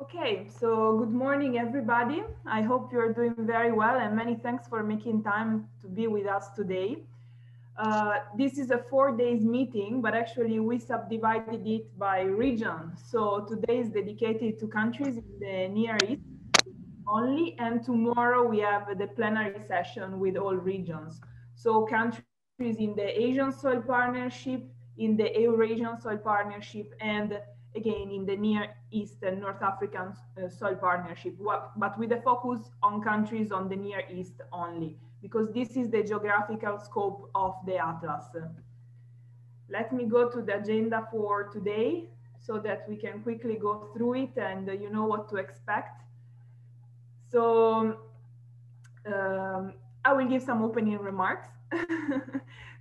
Okay, so good morning, everybody. I hope you're doing very well, and many thanks for making time to be with us today. This is a 4 days meeting, but actually we subdivided it by region. So today is dedicated to countries in the Near East only, and tomorrow we have the plenary session with all regions. So countries in the Asian Soil Partnership, in the Eurasian Soil Partnership, and again in the Near East and North African Soil Partnership, but with a focus on countries on the Near East only, because this is the geographical scope of the Atlas. Let me go to the agenda for today so that we can quickly go through it and you know what to expect. So I will give some opening remarks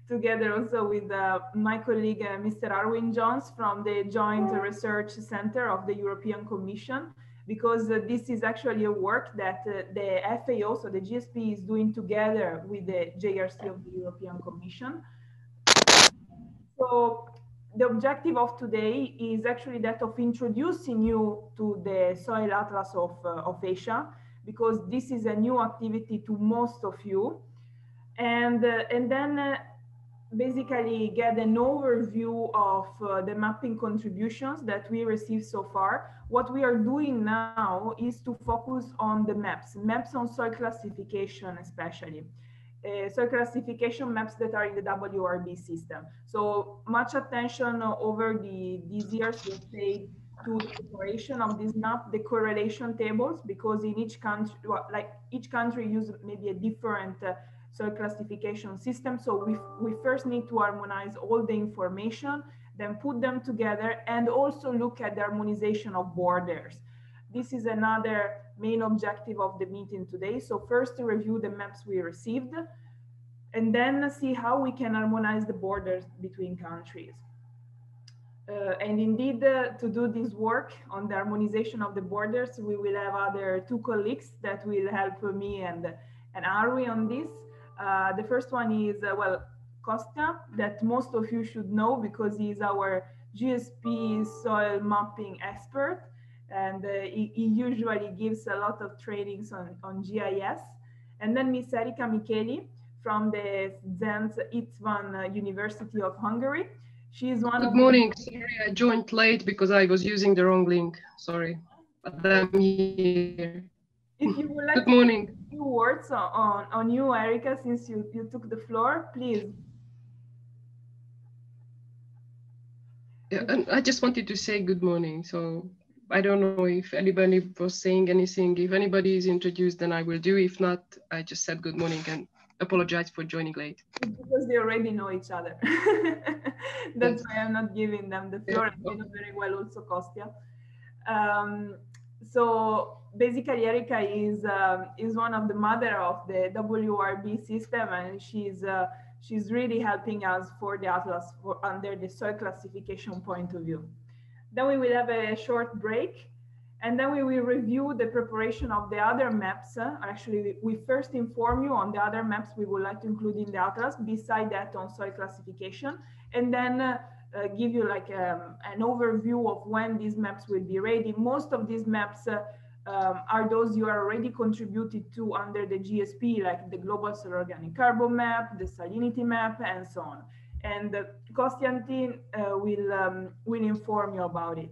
together also with my colleague, Mr. Arwin Jones from the Joint Research Center of the European Commission, because this is actually a work that the FAO, so the GSP, is doing together with the JRC of the European Commission. So the objective of today is actually that of introducing you to the Soil Atlas of Asia, because this is a new activity to most of you. And then basically get an overview of the mapping contributions that we received so far. What we are doing now is to focus on the maps on soil classification especially. Soil classification maps that are in the WRB system. So much attention over these years was paid to the preparation of this map, the correlation tables, because in each country, like each country uses maybe a different soil classification system. So we first need to harmonize all the information, then put them together, and also look at the harmonization of borders. This is another main objective of the meeting today. So first to review the maps we received, and then see how we can harmonize the borders between countries. And indeed, to do this work on the harmonization of the borders, we will have other two colleagues that will help me and Arwi on this. The first one is, well, Kostya, that most of you should know because he's our GSP soil mapping expert. And he usually gives a lot of trainings on GIS. And then Miss Erika Micheli from the Zenz István University of Hungary. She is one Good morning. Sorry, I joined late because I was using the wrong link. Sorry, but I'm here. If you would like Good morning. to say a few words on you, Erika, since you took the floor, please. Yeah, and I just wanted to say good morning. So I don't know if anybody was saying anything. If anybody is introduced, then I will do. If not, I just said good morning and apologize for joining late. It's because they already know each other. That's why I'm not giving them the floor. And they know very well also Kostya. So basically, Erika is one of the mother of the WRB system, and she's really helping us for the Atlas under the soil classification point of view. Then we will have a short break, and then we will review the preparation of the other maps. Actually, we first inform you on the other maps we would like to include in the Atlas, beside that on soil classification, and then give you like an overview of when these maps will be ready. Most of these maps are those you are already contributed to under the GSP, like the Global Soil Organic Carbon Map, the Salinity Map, and so on. And Konstantin will inform you about it.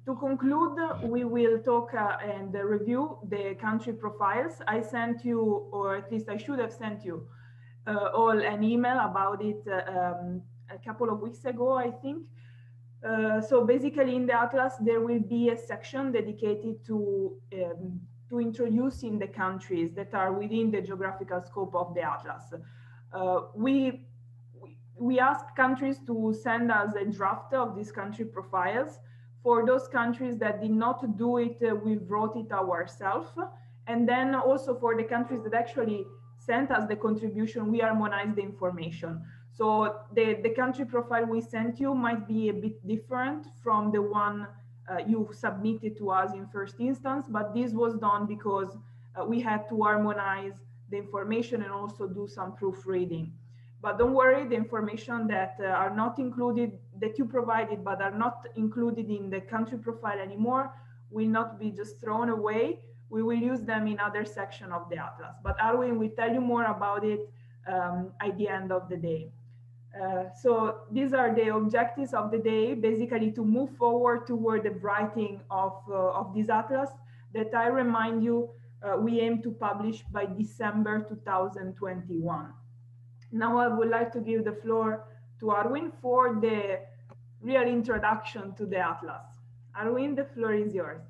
To conclude, we will talk and review the country profiles. I sent you, or at least I should have sent you, all an email about it a couple of weeks ago, I think. So basically in the Atlas, there will be a section dedicated to introducing the countries that are within the geographical scope of the Atlas. We ask countries to send us a draft of these country profiles. For those countries that did not do it, we wrote it ourselves. And then also for the countries that actually sent us the contribution, we harmonized the information. So the country profile we sent you might be a bit different from the one you submitted to us in first instance, but this was done because we had to harmonize the information and also do some proofreading. But don't worry, the information that are not included, that you provided, but are not included in the country profile anymore, will not be just thrown away. We will use them in other sections of the atlas. But Arwin will tell you more about it at the end of the day. So these are the objectives of the day, basically to move forward toward the writing of this atlas that I remind you, we aim to publish by December 2021. Now I would like to give the floor to Arwin for the real introduction to the atlas. Arwin, the floor is yours.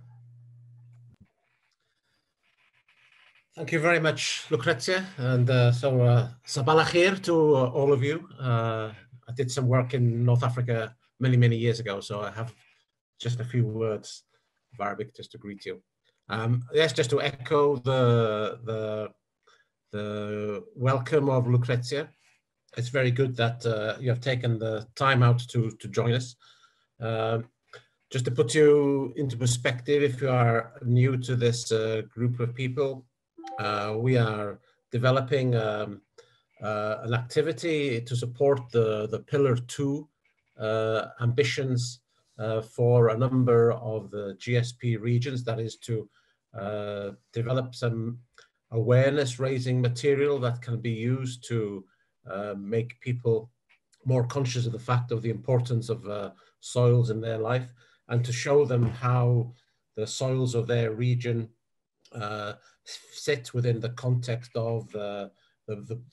Thank you very much, Lucrezia. And Sabah al-Khair to all of you. I did some work in North Africa many, many years ago, so I have just a few words of Arabic just to greet you. Yes, just to echo the welcome of Lucrezia. It's very good that you have taken the time out to join us. Just to put you into perspective, if you are new to this group of people, we are developing an activity to support the Pillar 2 ambitions for a number of the GSP regions, that is to develop some awareness raising material that can be used to make people more conscious of the fact of the importance of soils in their life, and to show them how the soils of their region sit within the context of the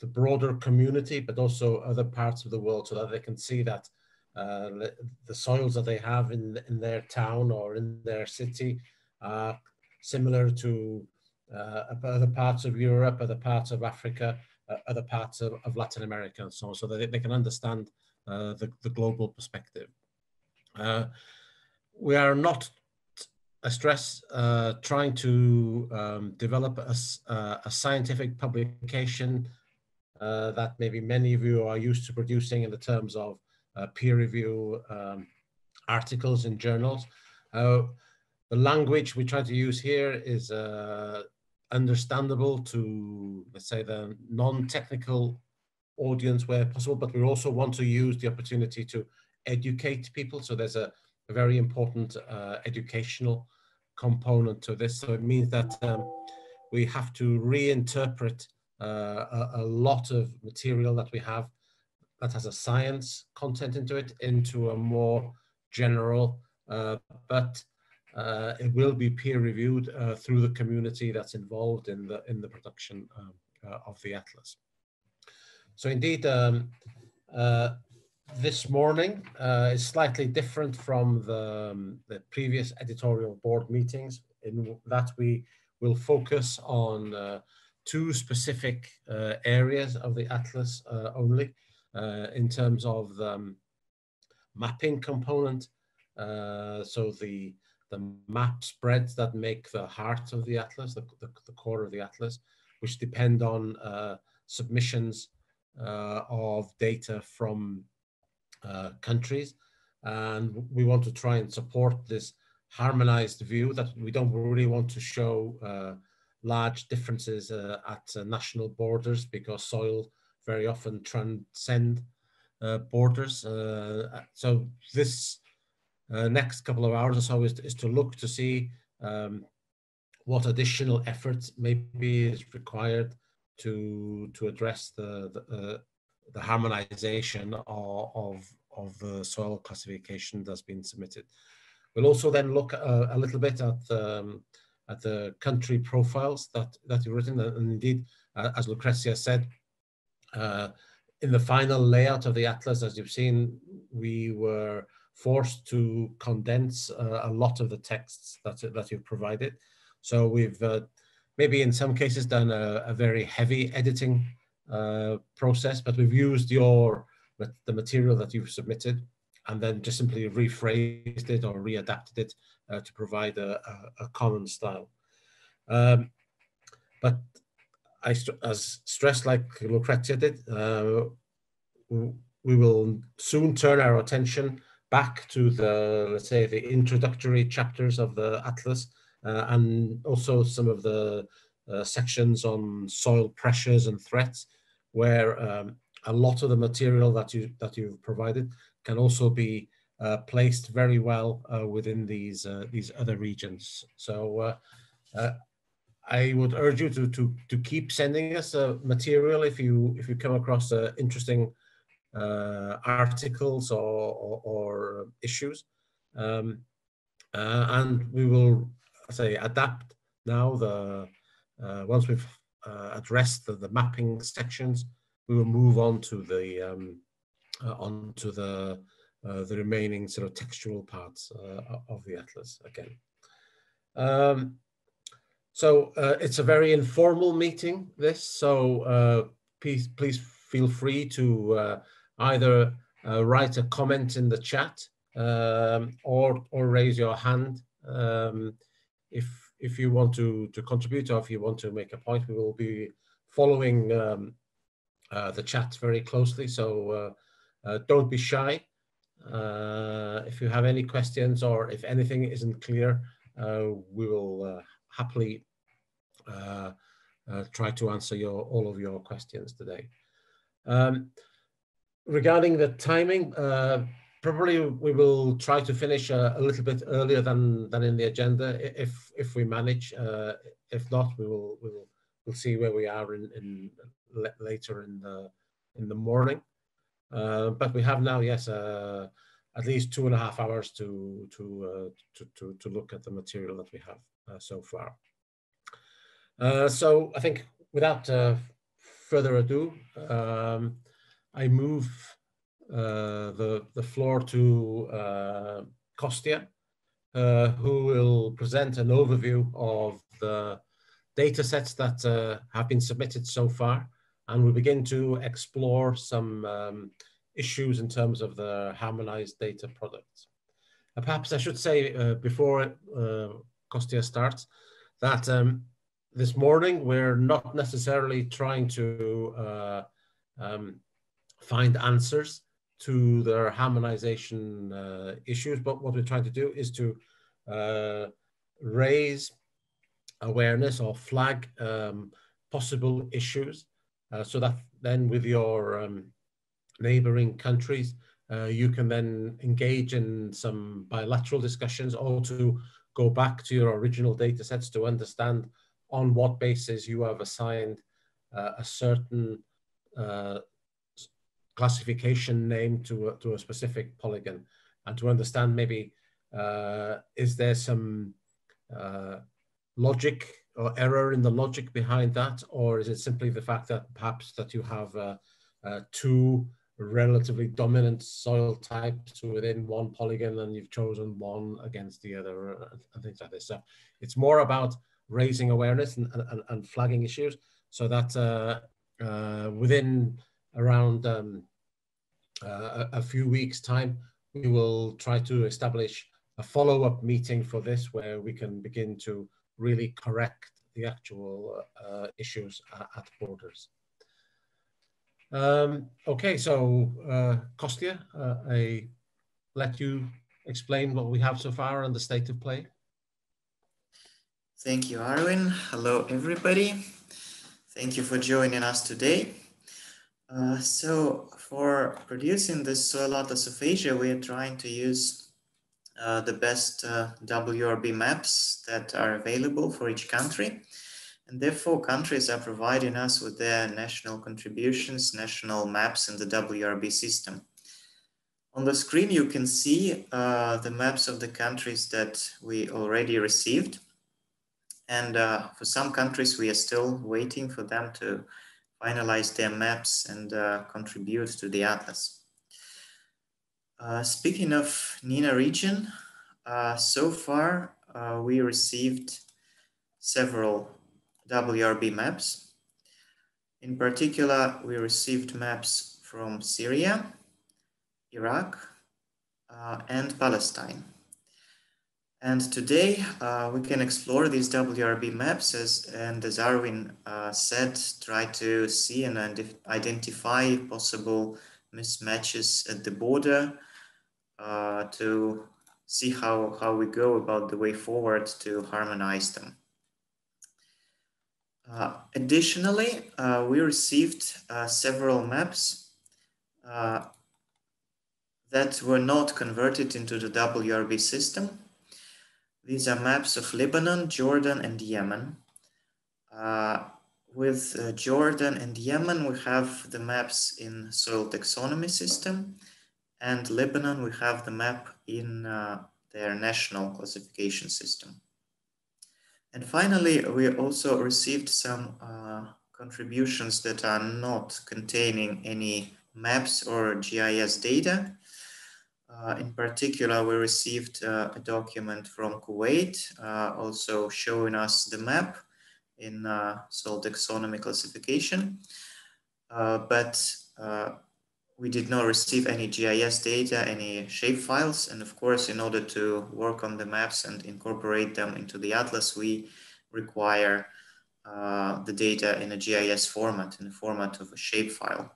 broader community, but also other parts of the world, so that they can see that the soils that they have in their town or in their city are similar to other parts of Europe, other parts of Africa, other parts of Latin America, and so on, so that they can understand the global perspective. We are not, I stress, trying to develop a scientific publication that maybe many of you are used to producing in the terms of peer review articles in journals. The language we try to use here is understandable to, let's say, the non-technical audience where possible, but we also want to use the opportunity to educate people. So there's a very important educational component to this. So it means that we have to reinterpret a lot of material that we have that has a science content into it, into a more general, but it will be peer reviewed through the community that's involved in the production of the atlas. So indeed, this morning is slightly different from the previous editorial board meetings, in that we will focus on two specific areas of the atlas only, in terms of the mapping component. So the map spreads that make the heart of the atlas, the core of the atlas, which depend on submissions of data from countries. And we want to try and support this harmonized view, that we don't really want to show large differences at national borders, because soil very often transcend borders. So this next couple of hours or so is to look to see what additional efforts maybe is required to address the harmonization of the soil classification that's been submitted. We'll also then look a little bit at the country profiles that you've written, and indeed, as Lucrezia said, in the final layout of the atlas, as you've seen, we were forced to condense a lot of the texts that you've provided. So we've maybe in some cases done a very heavy editing process, but we've used the material that you've submitted and then just simply rephrased it or readapted it to provide a common style. But as stressed, like Lucrezia did, we will soon turn our attention back to the, let's say, the introductory chapters of the atlas, and also some of the sections on soil pressures and threats, where a lot of the material that you've provided can also be placed very well within these other regions. So I would urge you to keep sending us material if you come across interesting articles or issues, and we will adapt now. Once we've addressed the mapping sections, we will move on to the remaining sort of textual parts of the atlas again. So it's a very informal meeting, this, so please feel free to either write a comment in the chat or raise your hand if you want to contribute, or if you want to make a point. We will be following the chat very closely, so don't be shy. If you have any questions or if anything isn't clear, we will happily try to answer all of your questions today. Regarding the timing, probably we will try to finish a little bit earlier than in the agenda if we manage. If not, we'll see where we are later in the morning. But we have now, yes, at least 2.5 hours to look at the material that we have so far. So I think without further ado, I move the floor to Kostya, who will present an overview of the data sets that have been submitted so far, and we'll begin to explore some issues in terms of the harmonized data products. Perhaps I should say before Kostya starts that this morning we're not necessarily trying to find answers to their harmonization issues, but what we're trying to do is to raise awareness or flag possible issues so that then with your neighboring countries, you can then engage in some bilateral discussions, or to go back to your original data sets to understand on what basis you have assigned a certain classification name to a specific polygon, and to understand maybe is there some logic or error in the logic behind that, or is it simply the fact that perhaps that you have two relatively dominant soil types within one polygon and you've chosen one against the other and things like this. So it's more about raising awareness and flagging issues, so that within around a few weeks' time, we will try to establish a follow-up meeting for this, where we can begin to really correct the actual issues at borders. Okay, so Kostya, I let you explain what we have so far and the state of play. Thank you, Arwin. Hello, everybody. Thank you for joining us today. So for producing this soil atlas of Asia, we are trying to use the best WRB maps that are available for each country. And therefore, countries are providing us with their national contributions, national maps in the WRB system. On the screen, you can see the maps of the countries that we already received. And for some countries, we are still waiting for them to finalize their maps and contribute to the atlas. Speaking of NENA region, so far we received several WRB maps. In particular, we received maps from Syria, Iraq, and Palestine. And today we can explore these WRB maps and as Arwin said, try to see and identify possible mismatches at the border to see how we go about the way forward to harmonize them. Additionally, we received several maps that were not converted into the WRB system. These are maps of Lebanon, Jordan, and Yemen. With Jordan and Yemen, we have the maps in soil taxonomy system, and Lebanon, we have the map in their national classification system. And finally, we also received some contributions that are not containing any maps or GIS data. In particular, we received a document from Kuwait, also showing us the map in soil taxonomy classification, but we did not receive any GIS data, any shapefiles. And of course, in order to work on the maps and incorporate them into the atlas, we require the data in a GIS format, in the format of a shapefile.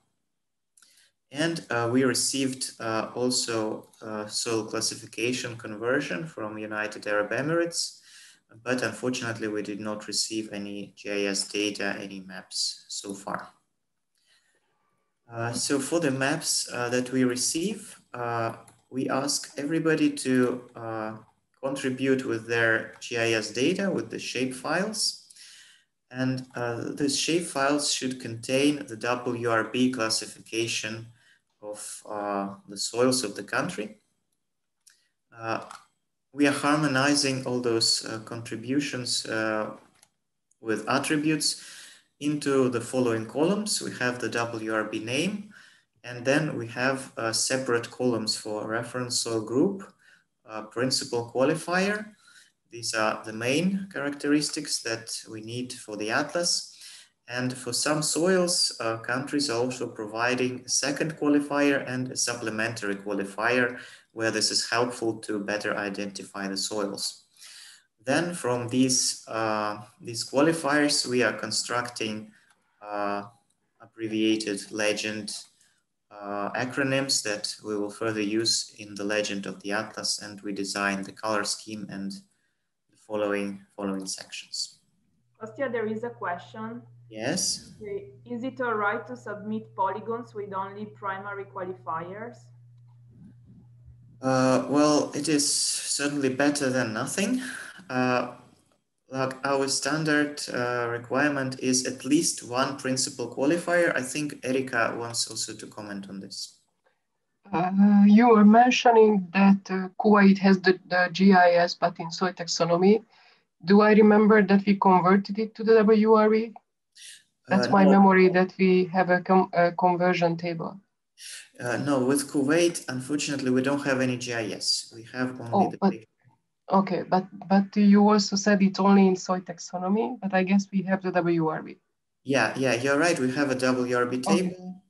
And we received also soil classification conversion from United Arab Emirates, but unfortunately we did not receive any GIS data, any maps so far. So for the maps that we receive, we ask everybody to contribute with their GIS data, with the shapefiles. And the shapefiles should contain the WRB classification of the soils of the country. We are harmonizing all those contributions with attributes into the following columns. We have the WRB name, and then we have separate columns for reference soil group, principal qualifier. These are the main characteristics that we need for the atlas. And for some soils, countries are also providing a second qualifier and a supplementary qualifier, where this is helpful to better identify the soils. Then from these qualifiers, we are constructing abbreviated legend acronyms that we will further use in the legend of the atlas, and we design the color scheme and the following sections. Kostya, there is a question. Yes. Okay. Is it all right to submit polygons with only primary qualifiers? Well, it is certainly better than nothing. Like our standard requirement is at least one principal qualifier. I think Erika wants also to comment on this. You were mentioning that Kuwait has the GIS, but in soil taxonomy. Do I remember that we converted it to the WRE? That's my memory, that we have a conversion table. No, with Kuwait, unfortunately, we don't have any GIS. We have only the Okay, but you also said it's only in soil taxonomy, but I guess we have the WRB. Yeah, you're right. We have a WRB table.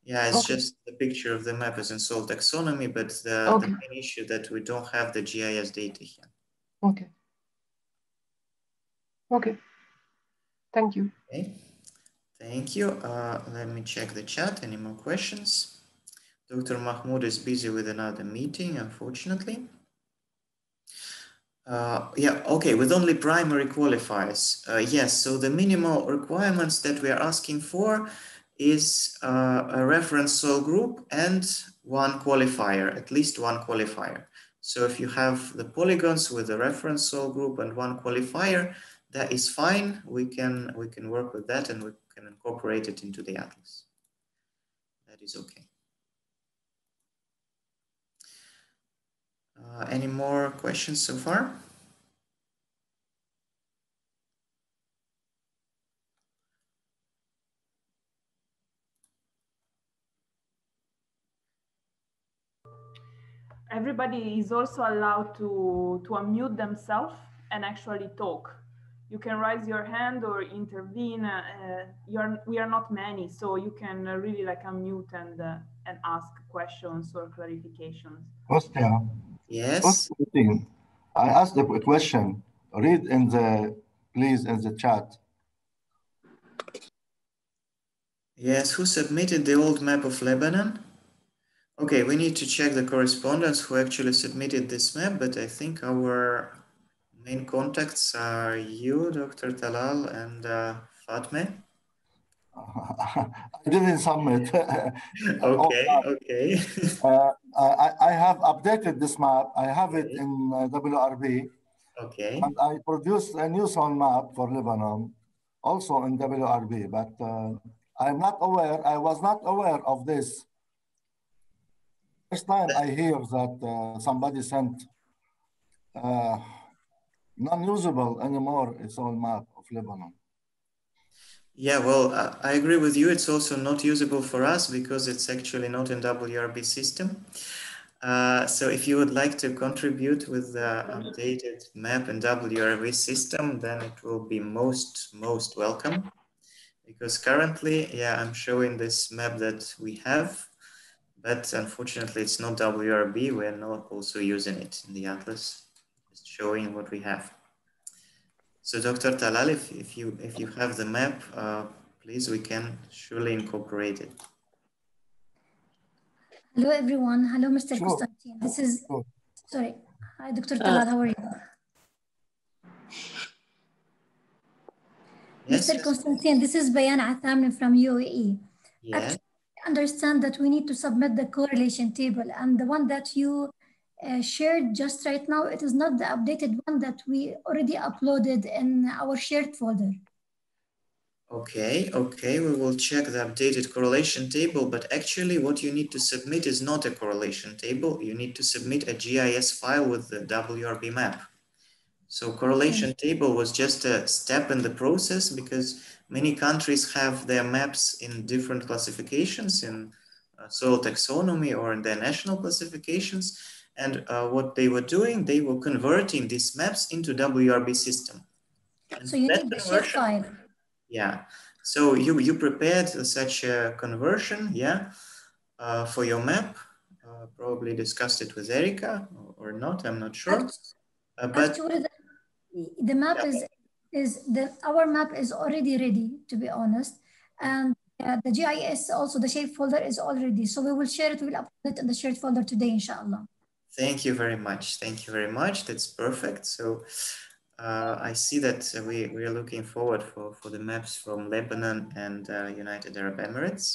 Yeah, it's just the picture of the map is in soil taxonomy, but the main issue that we don't have the GIS data here. Okay. Okay. Thank you. Okay. Thank you. Let me check the chat. Any more questions? Dr. Mahmoud is busy with another meeting, unfortunately. Yeah, okay, with only primary qualifiers. Yes, so the minimal requirements that we are asking for is a reference soil group and one qualifier, at least one qualifier. So if you have the polygons with a reference soil group and one qualifier, that is fine. We can work with that and we can incorporate it into the atlas. That is okay. Any more questions so far? Everybody is also allowed to unmute themselves and actually talk. You can raise your hand or intervene. We are not many, so you can really like unmute and ask questions or clarifications. Kostya. Yes. I asked a question. Read please in the chat. Yes, who submitted the old map of Lebanon? Okay, we need to check the correspondence who actually submitted this map, but I think our main contacts are you, Dr. Talal, and Fatme. I didn't submit. Okay, okay. I have updated this map. I have it in WRB. Okay. And I produced a new soil map for Lebanon, also in WRB, but I'm not aware, I was not aware of this. First time I hear that somebody sent non-usable anymore a soil map of Lebanon. Yeah, well, I agree with you. It's also not usable for us because it's actually not in WRB system. So if you would like to contribute with the updated map in WRB system, then it will be most welcome. Because currently, yeah, I'm showing this map that we have, but unfortunately it's not WRB. We're not also using it in the atlas, just showing what we have. So Dr. Talal, if you have the map, please, we can surely incorporate it. Hello, everyone. Hello, Mr. Sure. Constantine. This is, Sure. sorry. Hi, Dr. Talal. How are you? Yes, Mr. Constantine, this is Bayan Athamni from UAE. yes. Actually, I understand that we need to submit the correlation table, and the one that you shared just right now, it is not the updated one that we already uploaded in our shared folder. Okay, okay, we will check the updated correlation table, but actually what you need to submit is not a correlation table. You need to submit a GIS file with the WRB map. So correlation table was just a step in the process because many countries have their maps in different classifications in soil taxonomy or in their national classifications. And what they were doing, they were converting these maps into WRB system. And so you need the shared file. Yeah, so you prepared such a conversion, yeah, for your map. Probably discussed it with Erica or not, I'm not sure. But actually, the map our map is already ready, to be honest, and the GIS also the shared folder is already. So we will share it. We will upload it in the shared folder today, inshallah. Thank you very much. Thank you very much. That's perfect. So. I see that we are looking forward for the maps from Lebanon and United Arab Emirates.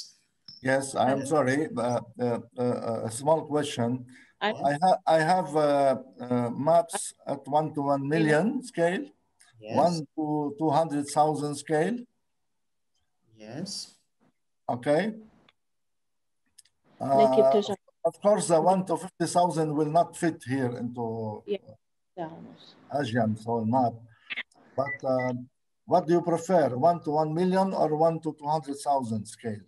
Yes, I'm sorry, a small question. I have maps at 1 to 1 million scale, Yes. 1 to 200,000 scale. Yes. Okay. Of course, the 1 to 50,000 will not fit here into Asian soil map. But what do you prefer, 1 to 1 million or 1 to 200,000 scale?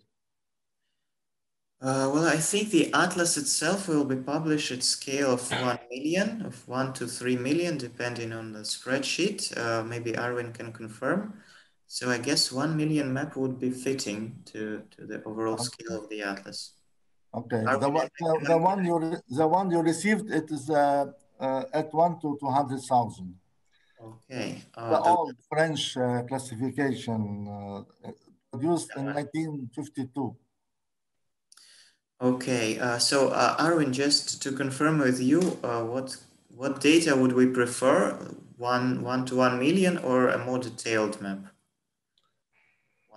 Well, I think the atlas itself will be published at scale of 1 million, of 1 to 3 million, depending on the spreadsheet. Maybe Arwin can confirm. So I guess 1 million map would be fitting to the overall scale of the atlas. Okay, the one you received, it is at 1 to 200,000. Okay. The old French classification produced in 1952. Okay, so Arwin, just to confirm with you, what data would we prefer? 1 to 1 million or a more detailed map?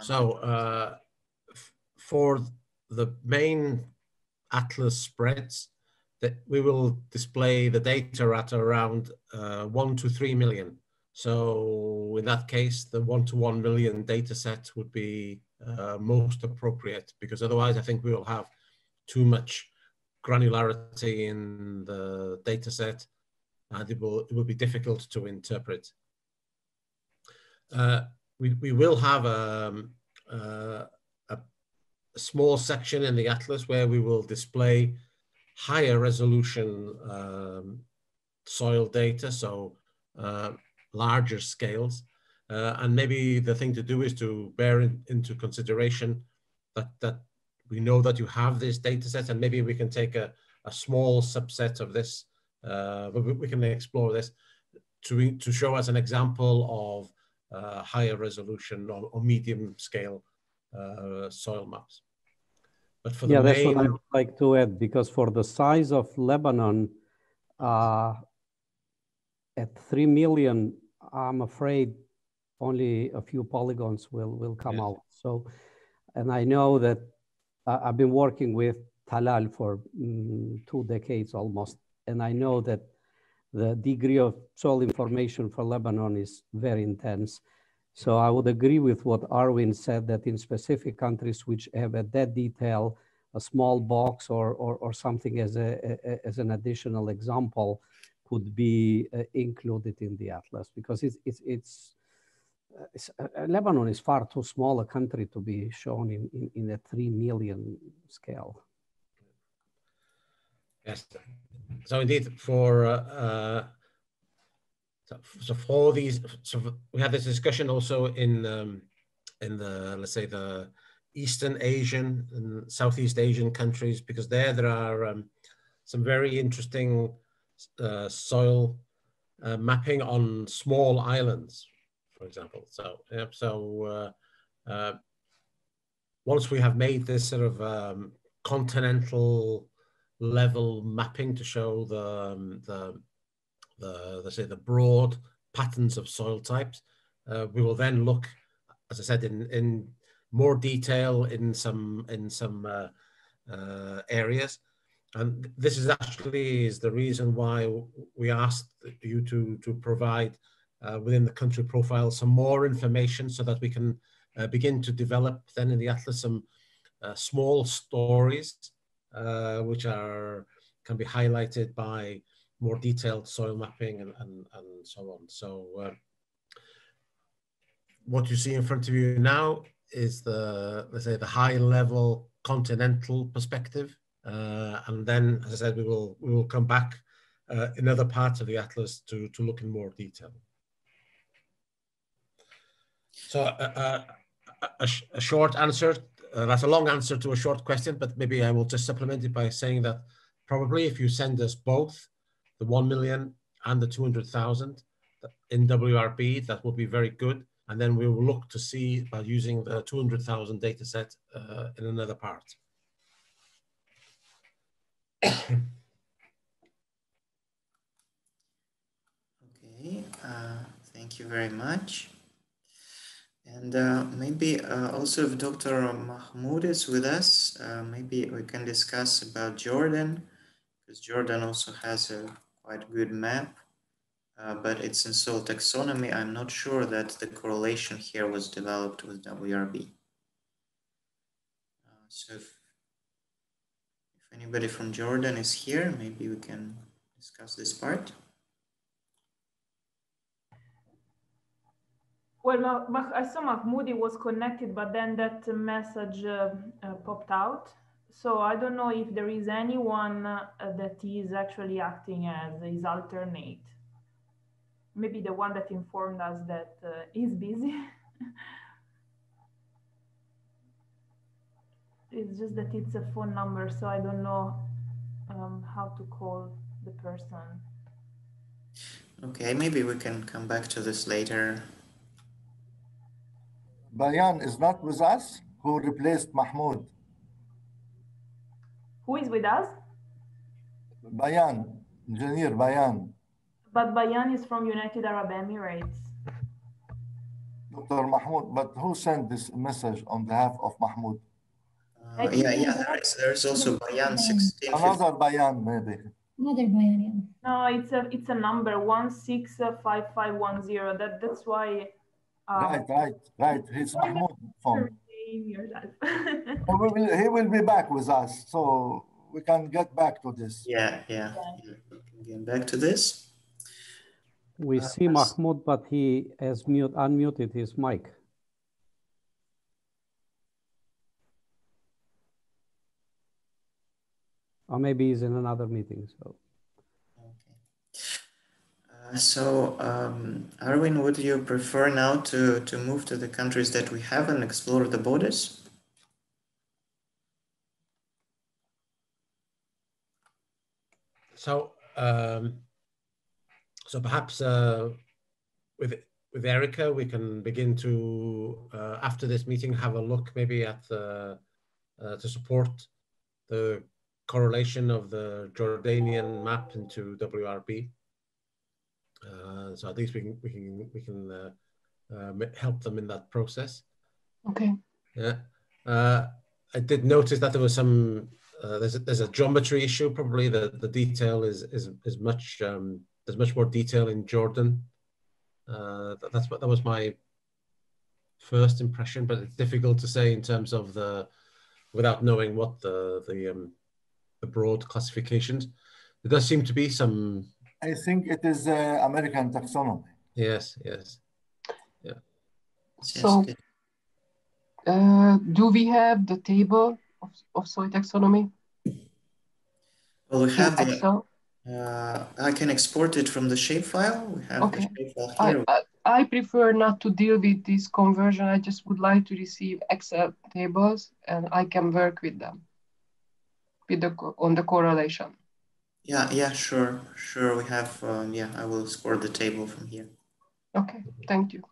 So for the main atlas spreads, that we will display the data at around 1 to 3 million. So in that case, the 1 to 1 million data set would be most appropriate, because otherwise I think we will have too much granularity in the data set, and it will be difficult to interpret. We will have a small section in the atlas where we will display higher resolution soil data, so larger scales. And maybe the thing to do is to bear into consideration that we know that you have this data set, and maybe we can take a small subset of this, but we can explore this to show as an example of higher resolution or medium scale soil maps. But for the that's what I would like to add, because for the size of Lebanon, at 3 million, I'm afraid only a few polygons will come out. So And I know that I've been working with Talal for 2 decades almost. And I know that the degree of soil information for Lebanon is very intense. So I would agree with what Arwin said, that in specific countries which have at that detail, a small box or something as an additional example could be included in the atlas, because Lebanon is far too small a country to be shown in a 3 million scale. Yes. So indeed, for these, we had this discussion also in the, let's say, the Eastern Asian and Southeast Asian countries, because there are some very interesting soil mapping on small islands, for example. So, once we have made this sort of continental level mapping to show let's say the broad patterns of soil types, we will then look, as I said, in more detail in some areas. And this is actually the reason why we asked you to provide within the country profile some more information, so that we can begin to develop then in the atlas some small stories which can be highlighted by more detailed soil mapping and so on. So what you see in front of you now is let's say the high level continental perspective. And then, as I said, we will come back in other parts of the atlas to look in more detail. So a short answer, that's a long answer to a short question, but maybe I will just supplement it by saying that probably if you send us both the 1 million and the 200,000 in WRB, that will be very good. And then we will look to see about using the 200,000 data set in another part. Okay, thank you very much. And maybe also if Dr. Mahmoud is with us, maybe we can discuss about Jordan, because Jordan also has a quite good map, but it's in soil taxonomy. I'm not sure that the correlation here was developed with WRB. So if anybody from Jordan is here, maybe we can discuss this part. Well, I saw Mahmoudi was connected, but then that message popped out. So I don't know if there is anyone that is actually acting as his alternate. Maybe the one that informed us that he's busy. It's just that it's a phone number, so I don't know how to call the person. Okay, maybe we can come back to this later. Bayan is not with us, who replaced Mahmoud. Who is with us? Bayan, engineer Bayan. But Bayan is from United Arab Emirates. Dr. Mahmoud, but who sent this message on behalf of Mahmoud? There's also Bayan 16. Another Bayan, maybe. Another Bayan, No, it's a number 165510. That's why. Right. He's Mahmoud phone. He will be back with us, so we can get back to this. Yeah. We can get back to this. We see Mahmoud, but he has unmuted his mic. Or maybe he's in another meeting. So. Arwin, would you prefer now to move to the countries that we have and explore the borders? So, so perhaps with Erica, we can begin to, after this meeting, have a look maybe at to support the correlation of the Jordanian map into WRB. So at least we can help them in that process. Okay. Yeah. I did notice that there was some, there's a geometry issue. Probably the detail is much, there's much more detail in Jordan. That was my first impression, but it's difficult to say in terms of without knowing what the broad classifications. There does seem to be some. I think it is American taxonomy. Yes, yes, yeah. So, do we have the table of soy taxonomy? Well, we have the Excel. I can export it from the shapefile. We have the shapefile here. I prefer not to deal with this conversion. I just would like to receive Excel tables, and I can work with them with on the correlation. Yeah, sure. We have. Yeah, I will export the table from here. Okay, thank you.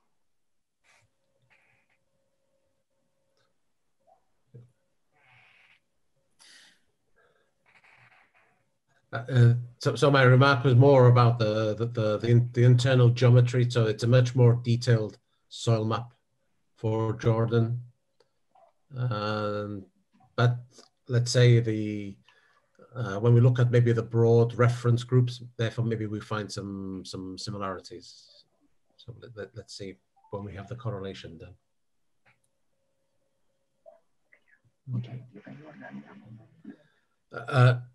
So my remark was more about the internal geometry. So it's a much more detailed soil map for Jordan. But let's say when we look at maybe the broad reference groups, therefore maybe we find some similarities. So let's see when we have the correlation done.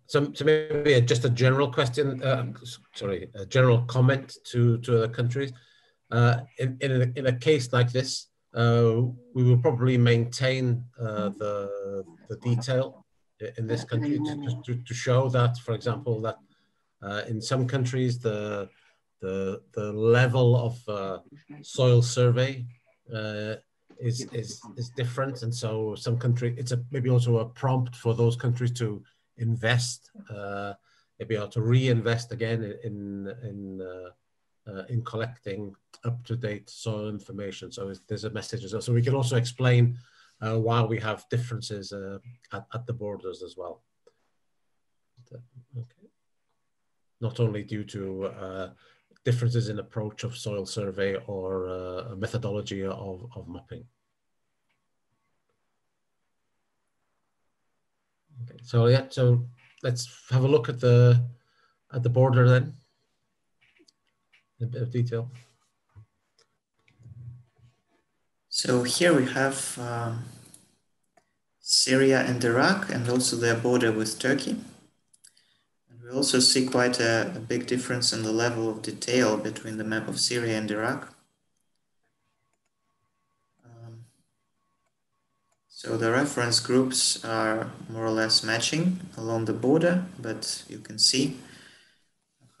So maybe just a general question, a general comment to the countries. In a case like this, we will probably maintain the detail in this country to show that, for example, that in some countries the level of soil survey is different, and so some country it's maybe also a prompt for those countries to invest, maybe to reinvest again in collecting up-to-date soil information. So there's a message as well. So we can also explain why we have differences at the borders as well. Okay. Not only due to differences in approach of soil survey or a methodology of mapping. Okay, so yeah, so let's have a look at the border then, a bit of detail. So here we have Syria and Iraq, and also their border with Turkey. And we also see quite a big difference in the level of detail between the map of Syria and Iraq. So the reference groups are more or less matching along the border, but you can see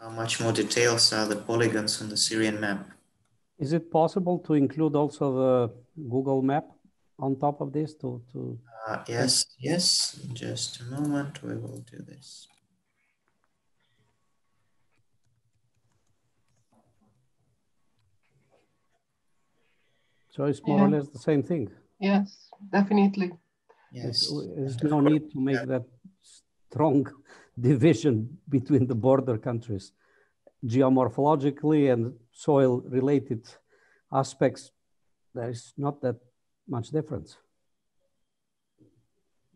how much more details are the polygons on the Syrian map. Is it possible to include also the Google map on top of this? Yes. In just a moment, we will do this. So it's more or less the same thing. Yes, definitely. Yes. There's no need to make that strong division between the border countries. Geomorphologically and soil-related aspects, there is not that much difference.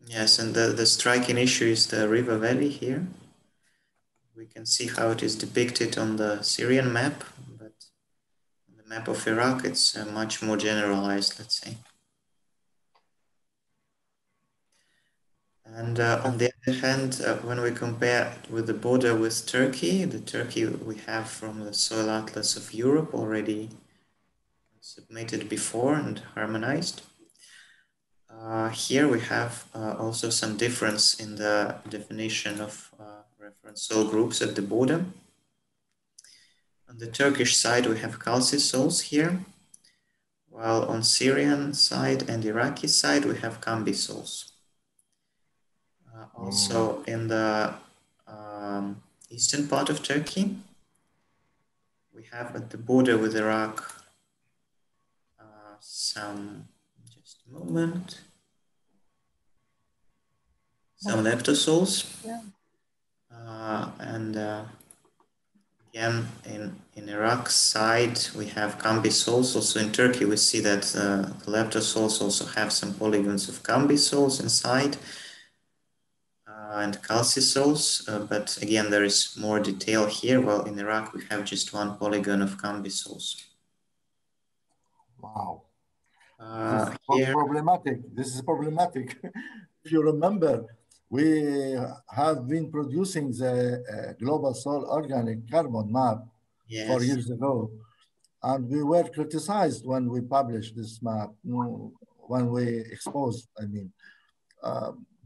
Yes, and the striking issue is the river valley here. We can see how it is depicted on the Syrian map, but on the map of Iraq, it's much more generalized, let's say. And on the other hand, when we compare with the border with Turkey, the Turkey we have from the Soil Atlas of Europe already submitted before and harmonized. Here we have also some difference in the definition of reference soil groups at the border. On the Turkish side, we have calci soils here, while on Syrian side and Iraqi side, we have Cambi soils. Also in the eastern part of Turkey, we have at the border with Iraq just a moment, some leptosols, and again, in Iraq side, we have Cambi soils. Also in Turkey, we see that the lepta soils also have some polygons of Cambi soils inside and calci soils. But again, there is more detail here. While in Iraq, we have just one polygon of Cambi soils. Wow. This is problematic. This is problematic. If you remember, we have been producing the global soil organic carbon map 4 years ago, and we were criticized when we published this map, when we exposed, I mean,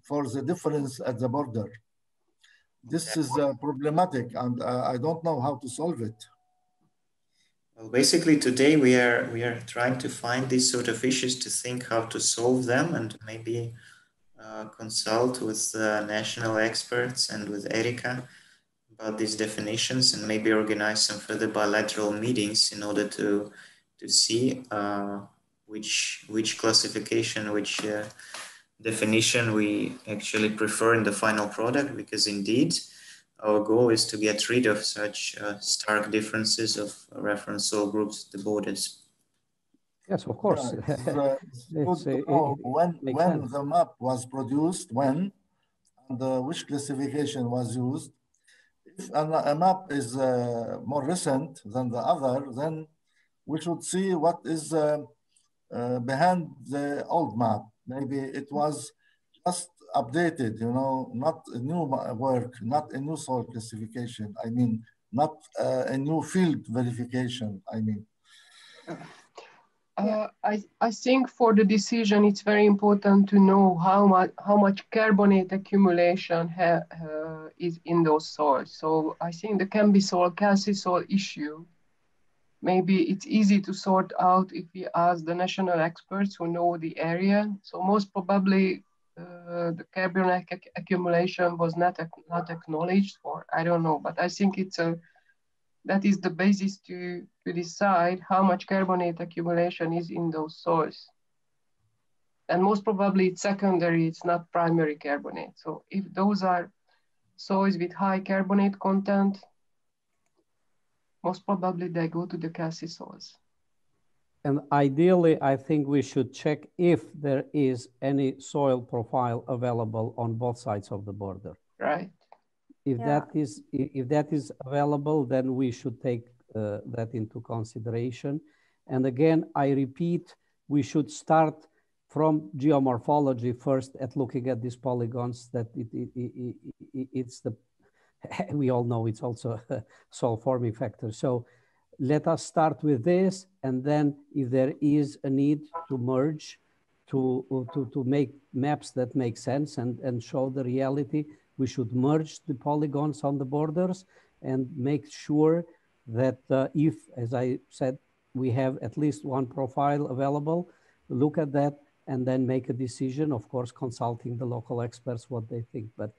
for the difference at the border. This is problematic, and I don't know how to solve it. Well, basically today we are trying to find these sort of issues to think how to solve them, and maybe consult with national experts and with Erika about these definitions, and maybe organize some further bilateral meetings in order to see which classification, which definition we actually prefer in the final product, because indeed our goal is to get rid of such stark differences of reference soil groups at the borders. Yes, of course. When the map was produced, and which classification was used. If a map is more recent than the other, then we should see what is behind the old map. Maybe it was just updated, you know, not a new work, not a new soil classification. I mean, not a new field verification, I mean. I think for the decision, it's very important to know how much carbonate accumulation is in those soils. So I think the Cambi soil, calci soil issue, maybe it's easy to sort out if we ask the national experts who know the area. So most probably the carbonate accumulation was not acknowledged, or I don't know, but I think that is the basis to decide how much carbonate accumulation is in those soils. And most probably it's secondary, it's not primary carbonate. So if those are soils with high carbonate content, most probably they go to the calci soils. And ideally, I think we should check if there is any soil profile available on both sides of the border. Right. If that is available, then we should take that into consideration. And again, I repeat, we should start from geomorphology first at looking at these polygons. That it's the we all know it's also a soil forming factor. So let us start with this, and then if there is a need to merge, to make maps that make sense and show the reality, we should merge the polygons on the borders and make sure that if, as I said, we have at least one profile available, look at that and then make a decision, of course, consulting the local experts what they think. But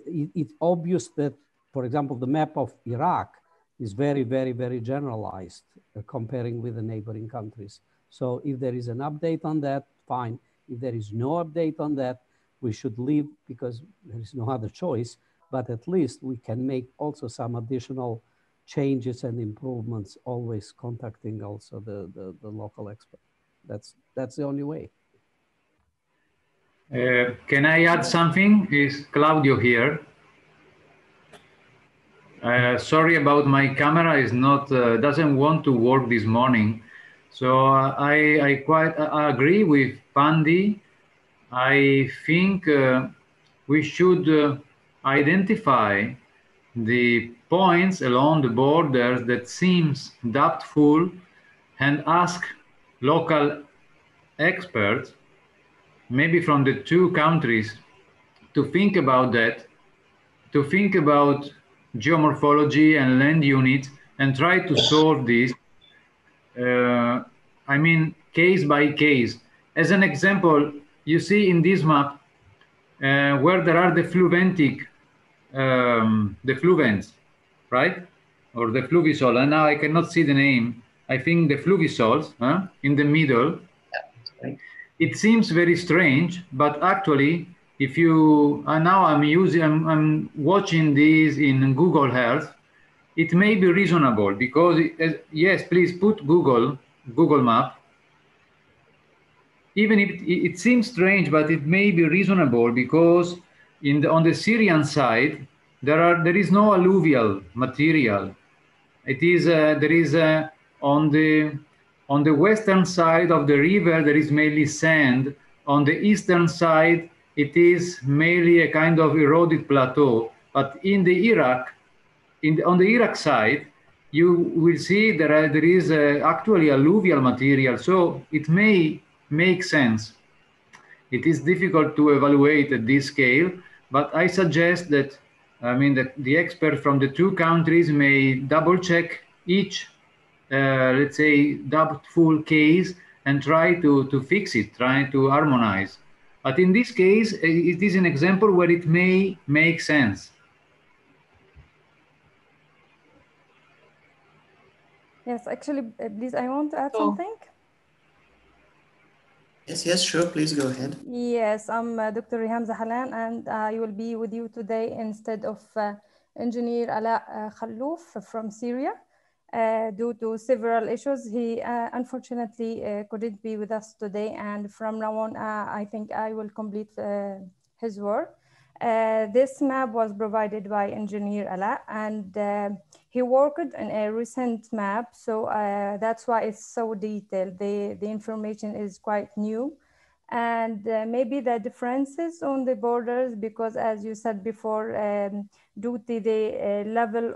it's obvious that, for example, the map of Iraq is very, very, very generalized comparing with the neighboring countries. So if there is an update on that, fine. If there is no update on that, we should leave because there is no other choice, but at least we can make also some additional changes and improvements, always contacting also the local expert. That's the only way. Can I add something? Is Claudio here? Sorry about my camera, is not doesn't want to work this morning. So I quite agree with Pandi. I think we should identify the points along the borders that seems doubtful and ask local experts, maybe from the two countries, to think about that, to think about geomorphology and land units and try to solve this, I mean, case by case. As an example, you see in this map where there are the fluventic, the fluvents, right? Or the fluvisol, and now I cannot see the name. I think the fluvisols in the middle. Yeah, it seems very strange, but actually, if you now I'm watching these in Google Earth, it may be reasonable because, yes, please put Google Map. Even if it seems strange, but it may be reasonable because on the Syrian side, there is no alluvial material. It is there is on the western side of the river there is mainly sand. On the eastern side, it is mainly a kind of eroded plateau. But in the Iraq, on the Iraq side, you will see there is actually alluvial material. So it may make sense. It is difficult to evaluate at this scale, but I suggest that, I mean, the experts from the two countries may double check each, let's say, doubtful case and try to fix it, try to harmonize. But in this case, it is an example where it may make sense. Yes, actually, please, I want to add something. Yes, sure, please go ahead. Yes, I'm Dr. Riham Zahalan, and I will be with you today instead of Engineer Ala Khallouf from Syria. Due to several issues, he unfortunately couldn't be with us today, and from now on, I think I will complete his work. This map was provided by Engineer Ala, and he worked on a recent map, so that's why it's so detailed. The information is quite new, and maybe the differences on the borders, because as you said before, due to the level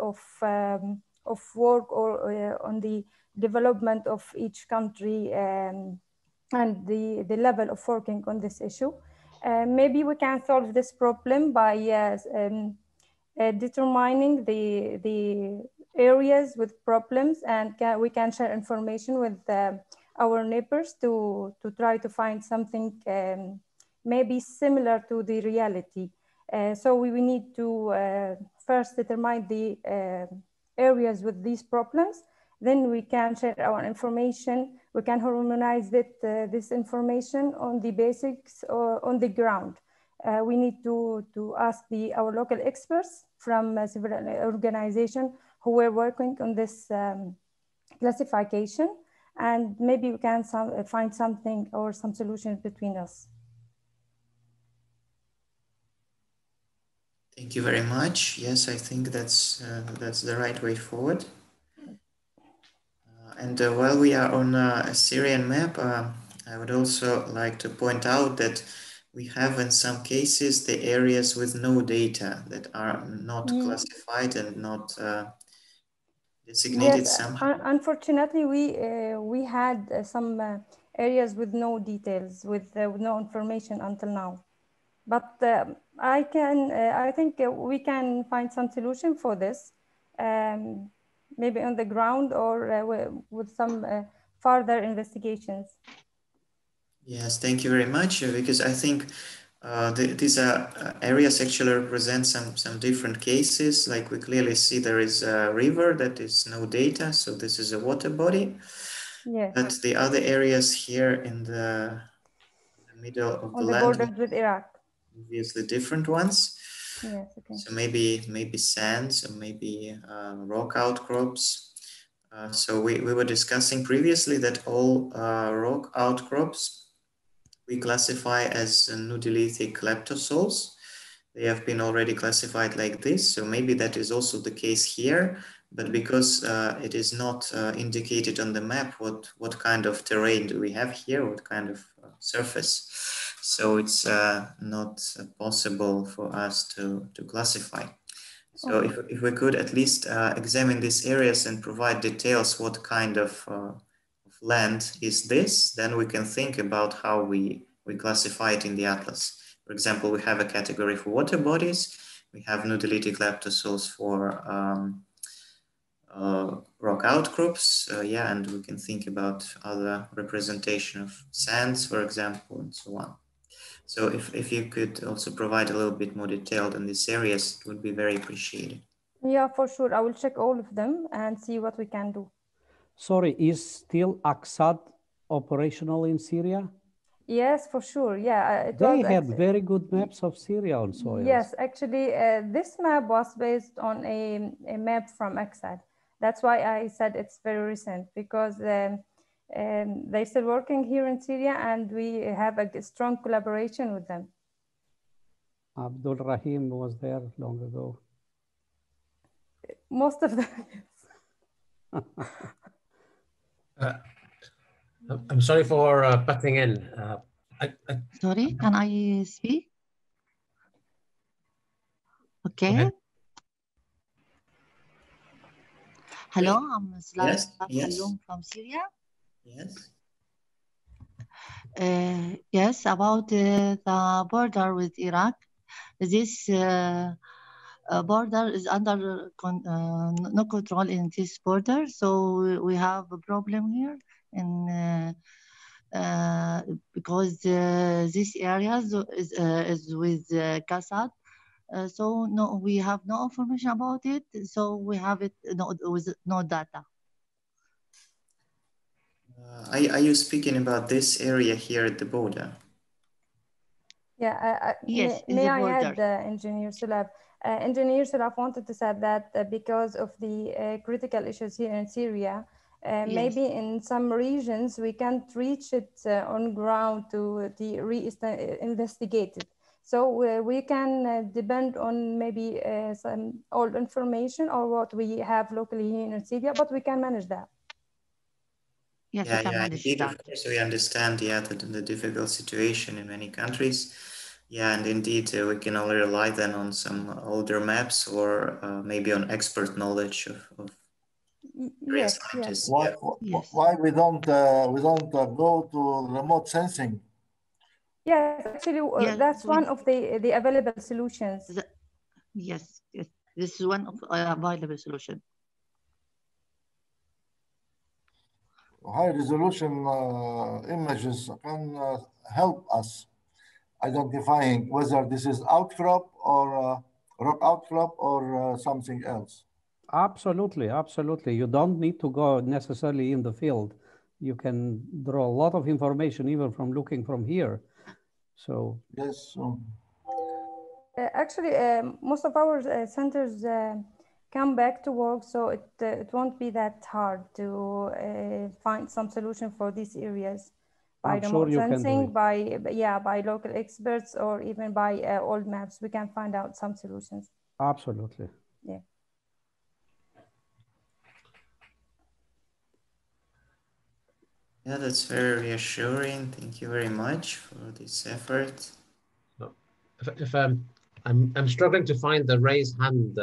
of work or on the development of each country and the level of working on this issue. Maybe we can solve this problem by determining the areas with problems, and we can share information with our neighbors to try to find something maybe similar to the reality. So we need to first determine the areas with these problems, then we can share our information. We can harmonize this information on the basics or on the ground. We need to ask our local experts from civil organization who were working on this classification, and maybe we can find something or some solutions between us. Thank you very much. Yes, I think that's the right way forward. And while we are on a Syrian map, I would also like to point out that we have in some cases the areas with no data that are not classified and not designated somehow. Unfortunately, we had some areas with no details, with no information until now. But I think we can find some solution for this, maybe on the ground or with some further investigations. Yes, thank you very much, because I think these areas actually represent some different cases. Like we clearly see there is a river that is no data, so this is a water body. Yes. But the other areas here in the middle of the land, borders with Iraq, obviously different ones. Yes, okay. So maybe sands or maybe rock outcrops. So we were discussing previously that all rock outcrops we classify as nudilitic leptosols. They have been already classified like this, so maybe that is also the case here. But because it is not indicated on the map what kind of terrain do we have here, what kind of surface, so it's not possible for us to classify. So if we could at least examine these areas and provide details what kind of land is this, then we can think about how we classify it in the atlas. For example, we have a category for water bodies, we have nudilitic leptosols for rock outcrops, yeah, and we can think about other representation of sands, for example, and so on. So if you could also provide a little bit more detail on these areas, it would be very appreciated. Yeah, for sure. I will check all of them and see what we can do. Sorry, is still Aqsad operational in Syria? Yes, for sure. Yeah, they had very good maps of Syria on soils. Yes, actually, this map was based on a map from Excel. That's why I said it's very recent, because they're still working here in Syria, and we have a strong collaboration with them. Abdul Rahim was there long ago. Most of them, yes. I'm sorry for butting in. Sorry, can I speak? Okay. Hello, I'm Slava from Syria. Yes. Yes, about the border with Iraq. This border is under no control in this border, so we have a problem here, and because this area is with Qassad. So no, we have no information about it. So we have it with no data. Are you speaking about this area here at the border? Yeah. Yes. May I add, Engineer Sulab? Engineer Sulab wanted to say that because of the critical issues here in Syria, yes. Maybe in some regions we can't reach it on ground to investigate it. So we can depend on maybe some old information or what we have locally here in Syria, but we can manage that. Yes, indeed, of course, we understand the difficult situation in many countries. Yeah, and indeed, we can only rely then on some older maps or maybe on expert knowledge of yes. Why we don't go to remote sensing? Yes, actually, that's one of the available solutions. Yes, this is one of available solutions. High resolution images can help us identifying whether this is outcrop or rock outcrop or something else. Absolutely, absolutely. You don't need to go necessarily in the field. You can draw a lot of information even from looking from here. So yes. Actually, most of our centers come back to work, so it won't be that hard to find some solution for these areas by remote sensing, by local experts, or even by old maps. We can find out some solutions. Absolutely. Yeah. Yeah, that's very reassuring. Thank you very much for this effort. If I'm struggling to find the raise hand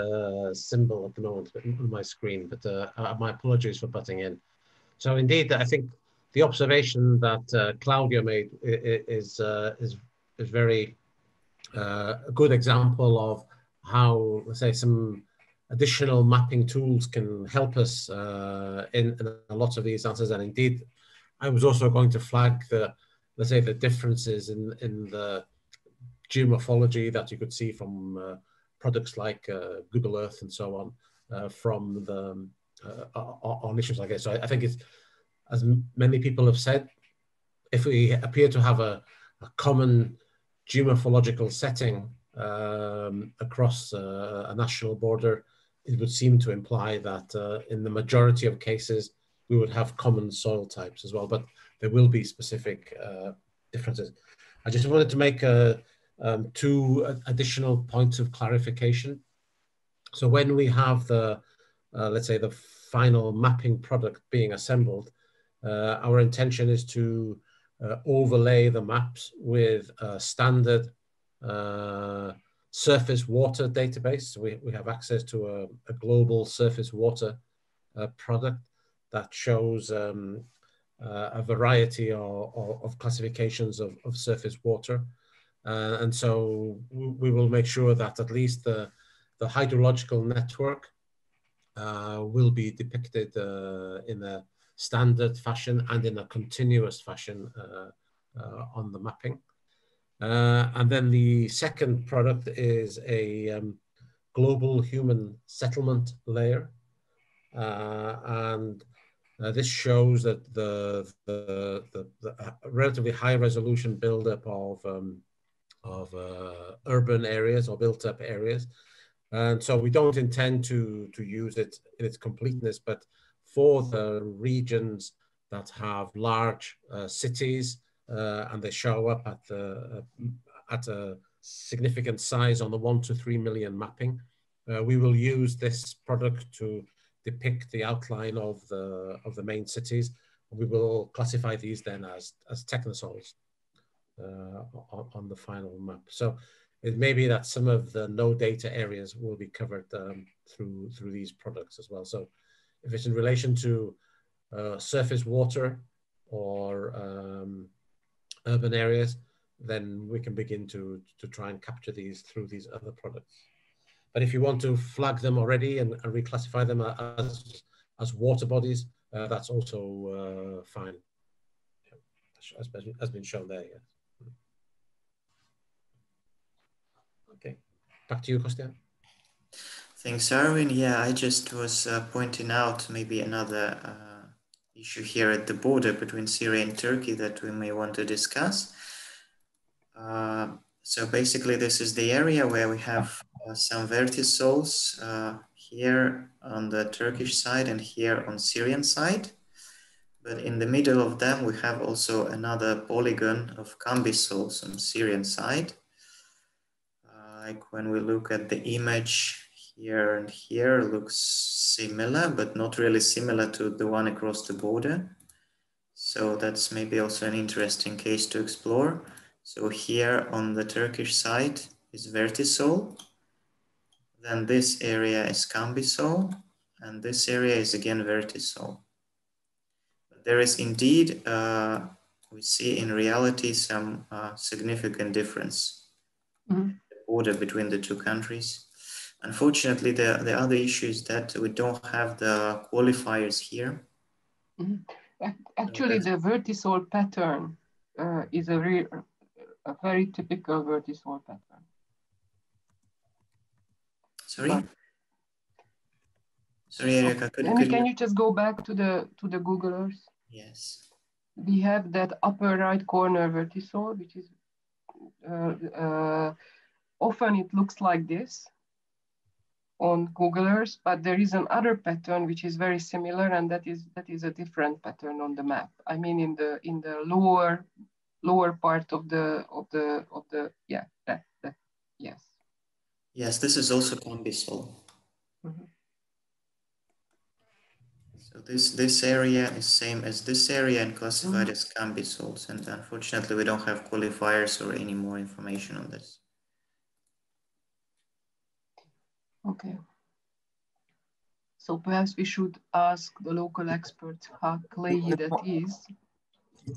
symbol at the moment on my screen, but my apologies for butting in. So indeed, I think the observation that Claudia made is very a good example of how, let's say, some additional mapping tools can help us in a lot of these answers. And indeed, I was also going to flag the, let's say, the differences in the geomorphology that you could see from products like Google Earth and so on from the on issues like this. So I think it's, as many people have said, if we appear to have a common geomorphological setting across a national border, it would seem to imply that in the majority of cases, we would have common soil types as well, but there will be specific differences. I just wanted to make two additional points of clarification. So when we have the, let's say, the final mapping product being assembled, our intention is to overlay the maps with a standard surface water database. So we have access to a global surface water product that shows a variety of classifications of surface water. And so we will make sure that at least the hydrological network will be depicted in a standard fashion and in a continuous fashion on the mapping. And then the second product is a global human settlement layer. And This shows that the relatively high resolution buildup of urban areas or built up areas. And so we don't intend to use it in its completeness, but for the regions that have large cities and they show up at a significant size on the 1 to 3 million mapping, we will use this product to depict the outline of the main cities. We will classify these then as technosols on the final map. So it may be that some of the no data areas will be covered through these products as well. So if it's in relation to surface water or urban areas, then we can begin to try and capture these through these other products. But if you want to flag them already and reclassify them as water bodies, that's also fine, as been shown there. Yeah. Okay, back to you, Kostya. Thanks, Arvin. Yeah, I just was pointing out maybe another issue here at the border between Syria and Turkey that we may want to discuss. So basically, this is the area where we have some vertisols here on the Turkish side and here on Syrian side. But in the middle of them, we have also another polygon of cambisols on Syrian side. Like when we look at the image here and here, looks similar, but not really similar to the one across the border. So that's maybe also an interesting case to explore. So here on the Turkish side is vertisol. Then this area is cambisol, and this area is again vertisol. But there is indeed, we see in reality some significant difference. The border between the two countries. Unfortunately, the other issue is that we don't have the qualifiers here. Actually, the vertisol pattern is a very typical vertisol pattern. Sorry? Sorry, Erika, can you just go back to the Googlers? Yes. We have that upper right corner vertisol, which is often it looks like this on Googlers, but there is another pattern which is very similar, and that is a different pattern on the map. I mean, in the lower part of the yeah, yes. Yes, this is also cambisol. So this area is same as this area and classified as cambisols, and unfortunately we don't have qualifiers or any more information on this. Okay. So perhaps we should ask the local experts how clayey that is.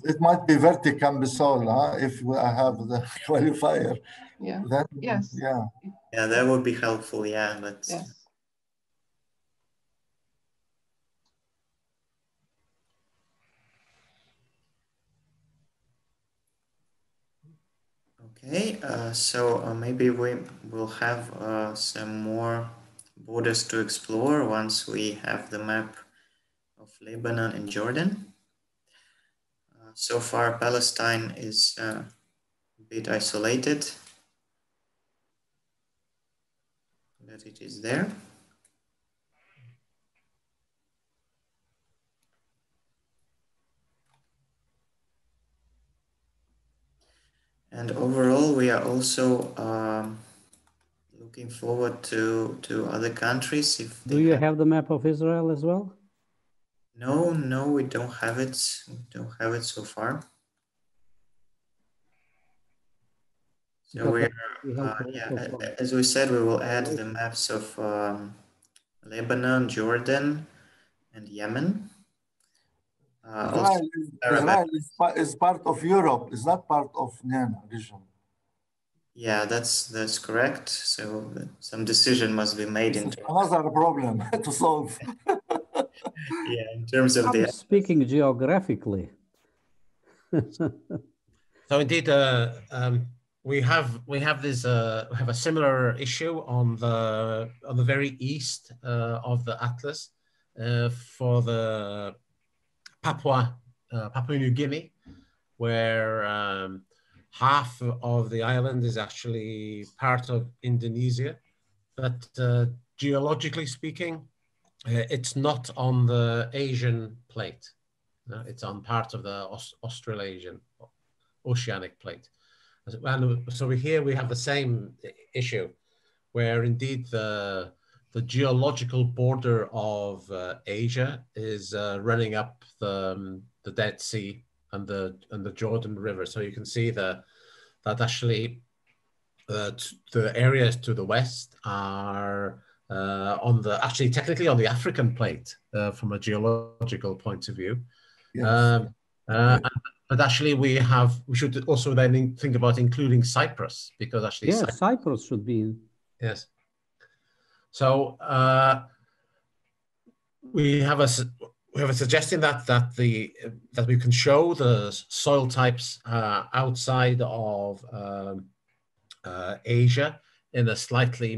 It might be verticambisol, if I have the qualifier. Yeah. Then, yes. Yeah. Yeah, that would be helpful. Yeah, but. Yes. Okay, so maybe we will have some more borders to explore once we have the map of Lebanon and Jordan. So far, Palestine is a bit isolated, but it is there. And overall, we are also looking forward to other countries. If Do you have the map of Israel as well? No, we don't have it. We don't have it so far. So we're, as we said, we will add the maps of Lebanon, Jordan, and Yemen. Israel is part of Europe. Is not part of NENA region. Yeah, that's correct. So some decision must be made in terms. Another problem to solve. Yeah, in terms of the. Speaking geographically. So indeed, we have a similar issue on the very east of the atlas for the Papua New Guinea, where half of the island is actually part of Indonesia, but geologically speaking, it's not on the Asian plate. It's on part of the Australasian oceanic plate. And so here we have the same issue, where indeed the geological border of Asia is running up the Dead Sea and the Jordan River. So you can see that actually the areas to the west are actually technically on the African plate from a geological point of view. Yes. But actually we should also then think about including Cyprus, because actually Cyprus should be in. Yes. So we have a suggestion that we can show the soil types outside of Asia in a slightly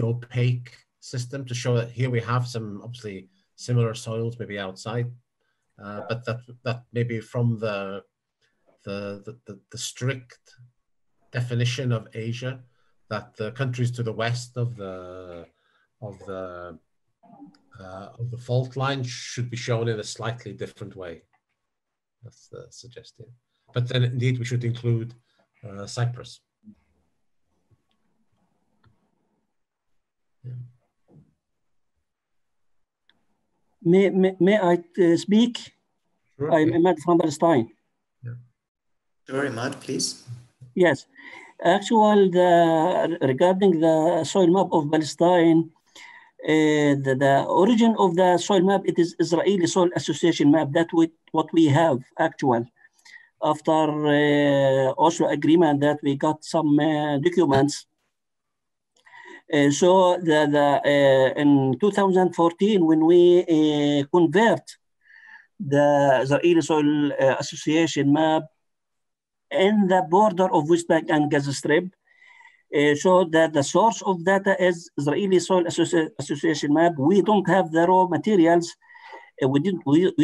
opaque system, to show that here we have some obviously similar soils maybe outside, but that maybe from the strict definition of Asia, that the countries to the west of the fault line should be shown in a slightly different way. That's the suggestion. But then indeed we should include Cyprus. Yeah. May I speak? Sure. I'm Ahmed from Palestine. Yeah. Sure, Ahmed, please. Yes. Actually, regarding the soil map of Palestine, the origin of the soil map, it is Israeli Soil Association map. That's what we have actual. After Oslo agreement, that we got some documents. So in 2014, when we convert the Israeli Soil Association map in the border of West Bank and Gaza Strip, so that the source of data is Israeli Soil Association map. We don't have the raw materials. We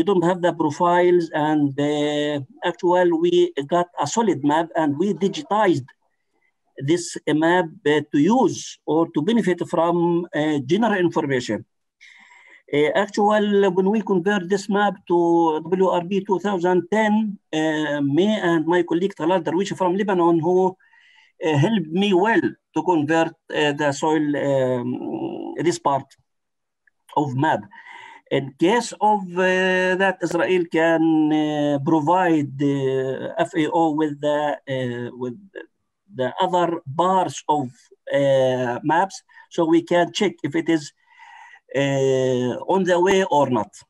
don't have the profiles, and actually we got a solid map, and we digitized this map to use or to benefit from general information. Actually, when we convert this map to WRB 2010, me and my colleague Talal Darwish from Lebanon, who helped me well to convert the soil, this part of map. In case of that Israel can provide the FAO with the other bars of maps, so we can check if it is on the way or not.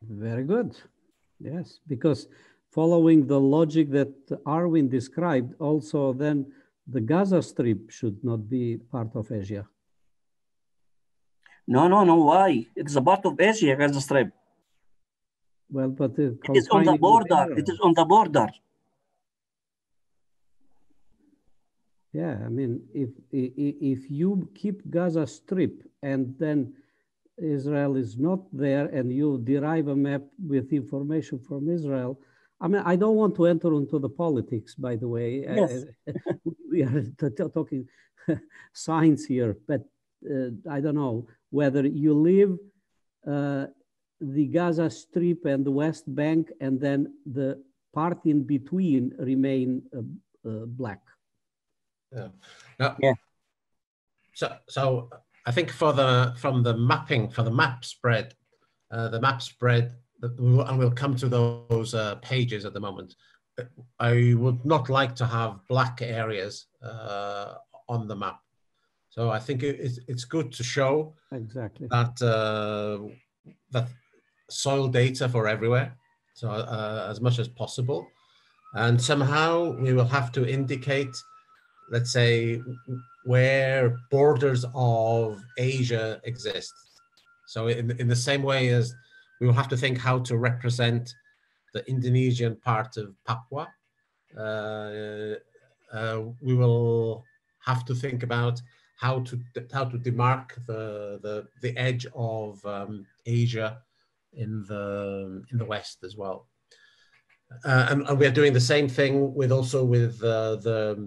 Very good. Yes, because following the logic that Arwin described, also then the Gaza Strip should not be part of Asia. No, why? It's a part of Asia, Gaza Strip. Well, but it is on the border. It is on the border. Yeah, I mean, if you keep Gaza Strip and then Israel is not there, and you derive a map with information from Israel, I mean, I don't want to enter into the politics, by the way. Yes. We are talking science here, but I don't know whether you leave the Gaza Strip and the West Bank, and then the part in between remain black. Yeah. Now, yeah. So I think from the mapping, for the map spread, and we'll come to those pages at the moment. I would not like to have black areas on the map. So I think it's good to show exactly that that soil data for everywhere, so as much as possible, and somehow we will have to indicate, let's say, where borders of Asia exist. So in the same way as we will have to think how to represent the Indonesian part of Papua, we will have to think about how to demark the edge of Asia in the West as well. And we're doing the same thing with the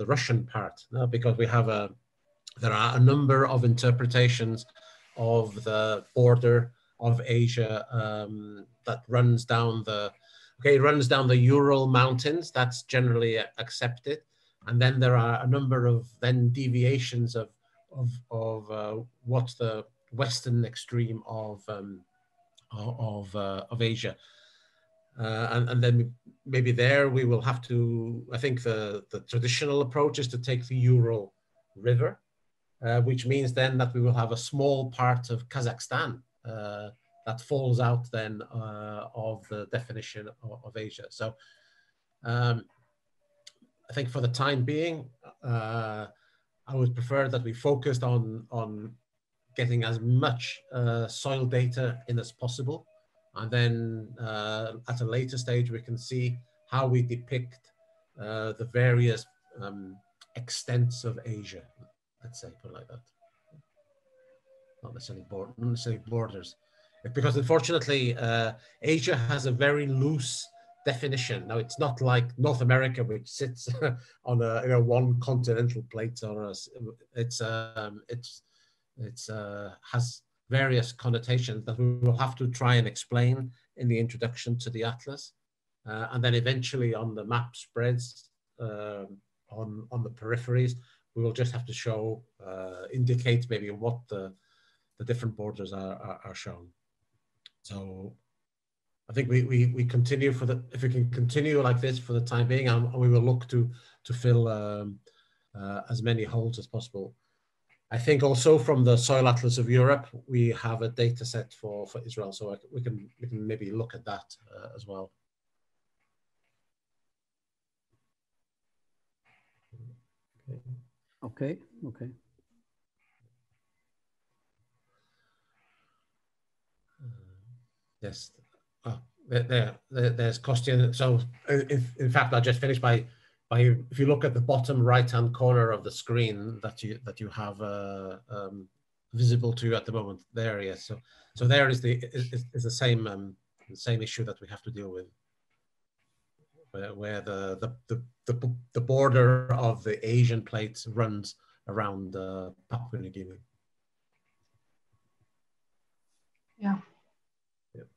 Russian part, because we have there are a number of interpretations of the border of Asia that runs down the Ural Mountains. That's generally accepted, and then there are a number of deviations of what's the western extreme of Asia. And then maybe there we will have to, I think the traditional approach is to take the Ural River, which means then that we will have a small part of Kazakhstan that falls out then of the definition of Asia. So I think for the time being, I would prefer that we focused on getting as much soil data in as possible. And then at a later stage, we can see how we depict the various extents of Asia, let's say, put it like that. Not necessarily borders. Because unfortunately, Asia has a very loose definition. Now, it's not like North America, which sits on a one continental plate, or it has various connotations that we will have to try and explain in the introduction to the atlas, and then eventually on the map spreads on the peripheries, we will just have to show, indicate maybe what the different borders are shown. So I think we continue if we can continue like this for the time being, and we will look to fill as many holes as possible. I think also from the Soil Atlas of Europe, we have a data set for Israel, so we can maybe look at that as well. Okay. Yes. Oh, there's question. So in fact, I just finished by if you look at the bottom right-hand corner of the screen that you have visible to you at the moment, there, yes. So there is the same issue that we have to deal with, where the border of the Asian plate runs around Papua New Guinea. Yeah. Yep.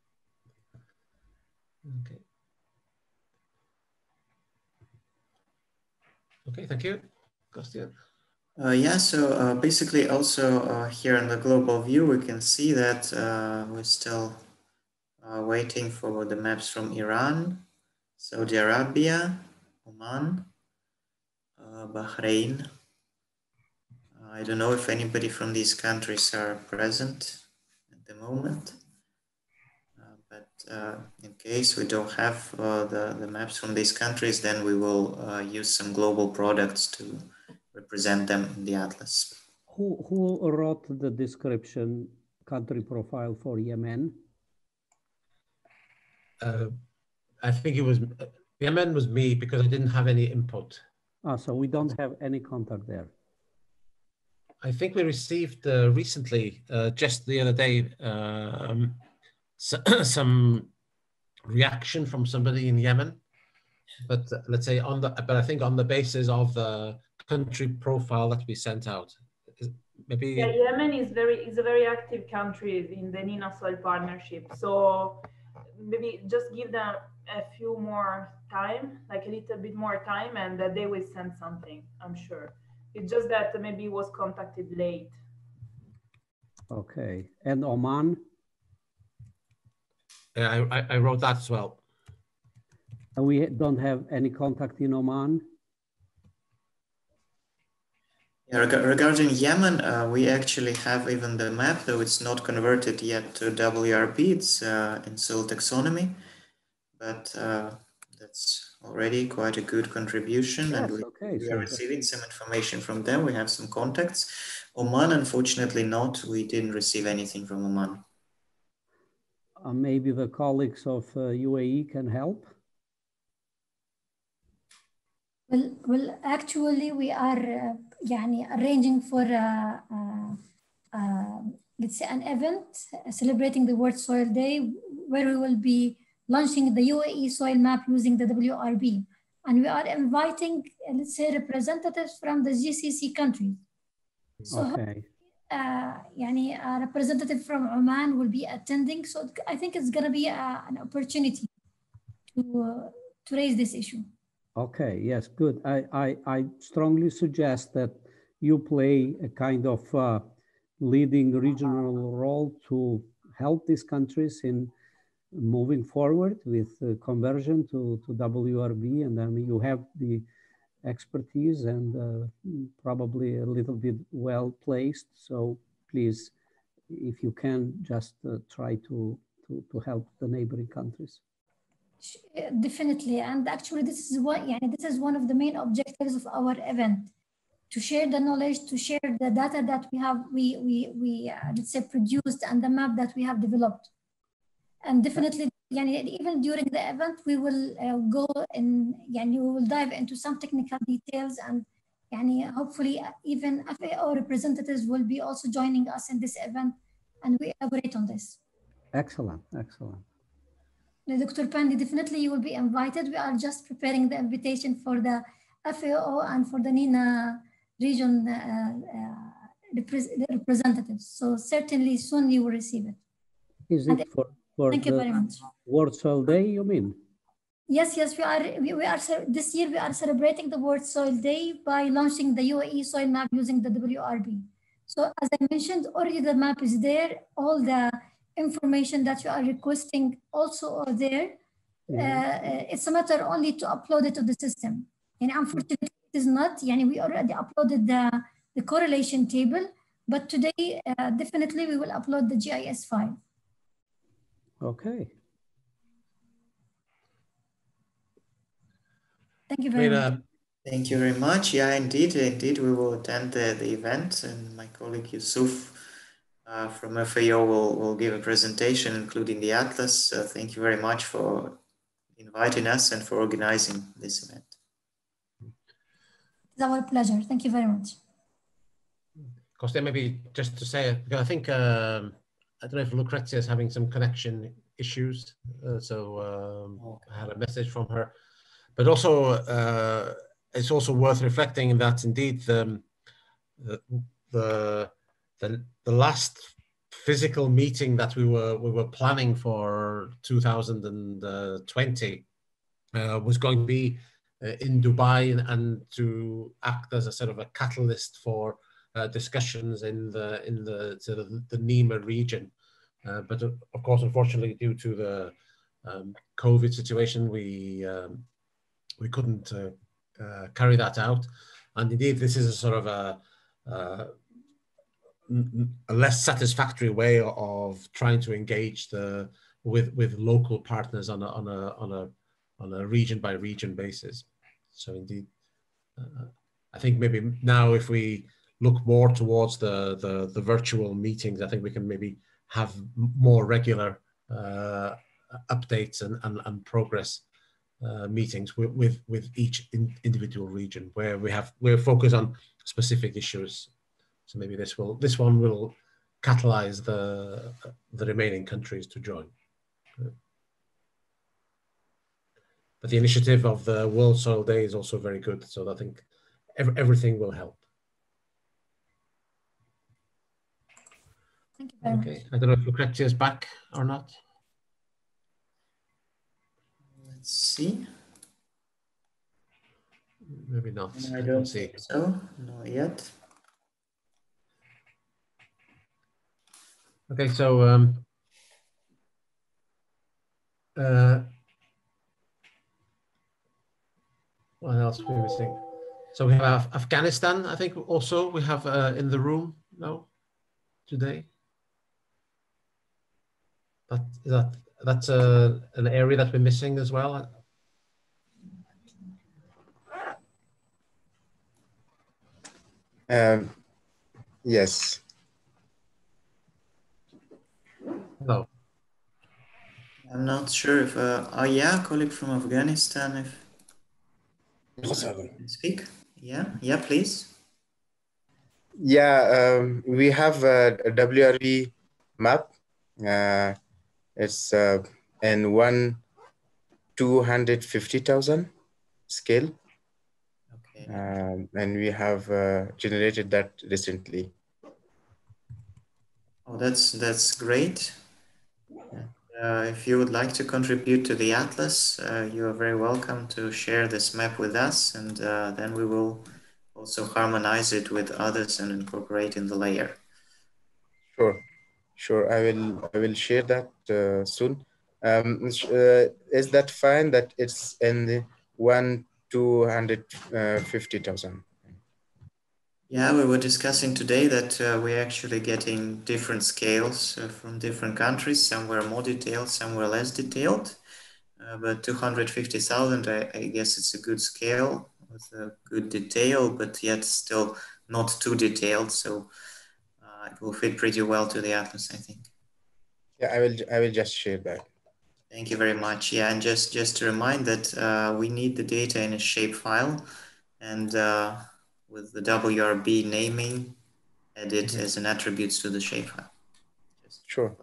Okay. Okay, thank you. Christian. Yeah, so basically also here in the global view, we can see that we're still waiting for the maps from Iran, Saudi Arabia, Oman, Bahrain. I don't know if anybody from these countries are present at the moment. But in case we don't have the maps from these countries, then we will use some global products to represent them in the atlas. Who wrote the description country profile for Yemen? I think it was Yemen was me, because I didn't have any input. So we don't have any contact there. I think we received recently, just the other day, some reaction from somebody in Yemen, but let's say but I think on the basis of the country profile that we sent out, maybe. Yeah, Yemen is a very active country in the NENA Soil Partnership. So maybe just give them a few more time, like a little bit more time, and that they will send something, I'm sure. It's just that maybe it was contacted late. Okay, and Oman? Yeah, I wrote that as well. And we don't have any contact in Oman? Yeah, regarding Yemen, we actually have even the map, though it's not converted yet to WRP, it's in Soy Taxonomy, but that's already quite a good contribution. Yes, and we are receiving some information from them. We have some contacts. Oman, unfortunately not. We didn't receive anything from Oman. Maybe the colleagues of UAE can help? Well, actually, we are arranging for let's say an event celebrating the World Soil Day, where we will be launching the UAE soil map using the WRB. And we are inviting, let's say, representatives from the GCC countries. So okay. A representative from Oman will be attending. So I think it's going to be an opportunity to raise this issue. Okay, yes, good. I strongly suggest that you play a kind of leading regional role to help these countries in moving forward with conversion to WRB, and then you have the expertise and probably a little bit well placed. So please, if you can, just try to help the neighboring countries. Definitely, and actually this is one of the main objectives of our event, to share the knowledge, to share the data that we have, let's say, produced, and the map that we have developed. And definitely, even during the event, we will go and we will dive into some technical details, and hopefully even FAO representatives will be also joining us in this event, and we elaborate on this. Excellent, excellent. Dr. Pandi, definitely you will be invited. We are just preparing the invitation for the FAO and for the NENA region representatives. So certainly soon you will receive it. Is it for thank you very much. World Soil Day, you mean? Yes, we are this year we are celebrating the World Soil Day by launching the UAE soil map using the WRB. So as I mentioned, already the map is there. All the information that you are requesting also are there. It's a matter only to upload it to the system. And unfortunately, it is not. We already uploaded the correlation table, but today definitely we will upload the GIS file. Okay. Thank you very much. Thank you very much. Yeah, indeed, we will attend the event, and my colleague Yusuf from FAO will give a presentation, including the atlas. Thank you very much for inviting us and for organizing this event. It's our pleasure. Thank you very much. Costa, maybe just to say, because I think, I don't know if Lucrezia is having some connection issues. So I had a message from her. But also, it's also worth reflecting that indeed the last physical meeting that we were planning for 2020 was going to be in Dubai, and to act as a sort of a catalyst for discussions in the sort of the NEMA region. But of course, unfortunately, due to the COVID situation, we couldn't carry that out. And indeed, this is a sort of a less satisfactory way of trying to engage with local partners on a region by region basis. So indeed, I think maybe now if we look more towards the virtual meetings, I think we can maybe have more regular updates and progress meetings with each individual region, where we're focused on specific issues. So maybe this one will catalyze the remaining countries to join. But the initiative of the World Soil Day is also very good. So I think everything will help. Thank you very much. I don't know if Lucrezia is back or not. Let's see. Maybe not. I don't see. So, not yet. Okay, so what else are we missing? So we have Afghanistan, I think also we have in the room now today. That's an area that we're missing as well. Yes. No. I'm not sure if, yeah, colleague from Afghanistan, if you speak. Yeah, please. Yeah, we have a WRB map. It's in 1/250,000 scale. Okay. And we have generated that recently. Oh, that's great. If you would like to contribute to the atlas, you are very welcome to share this map with us, and then we will also harmonize it with others and incorporate in the layer. Sure. I will share that soon. Is that fine that it's in the 1/250,000? Yeah, we were discussing today that we're actually getting different scales from different countries. Some were more detailed, some were less detailed. But 250,000, I guess it's a good scale with a good detail, but yet still not too detailed. So it will fit pretty well to the atlas, I think. Yeah, I will just share that. Thank you very much. Yeah, and just to remind that we need the data in a shape file, and with the WRB naming, edit as an attributes to the shapefile. Sure.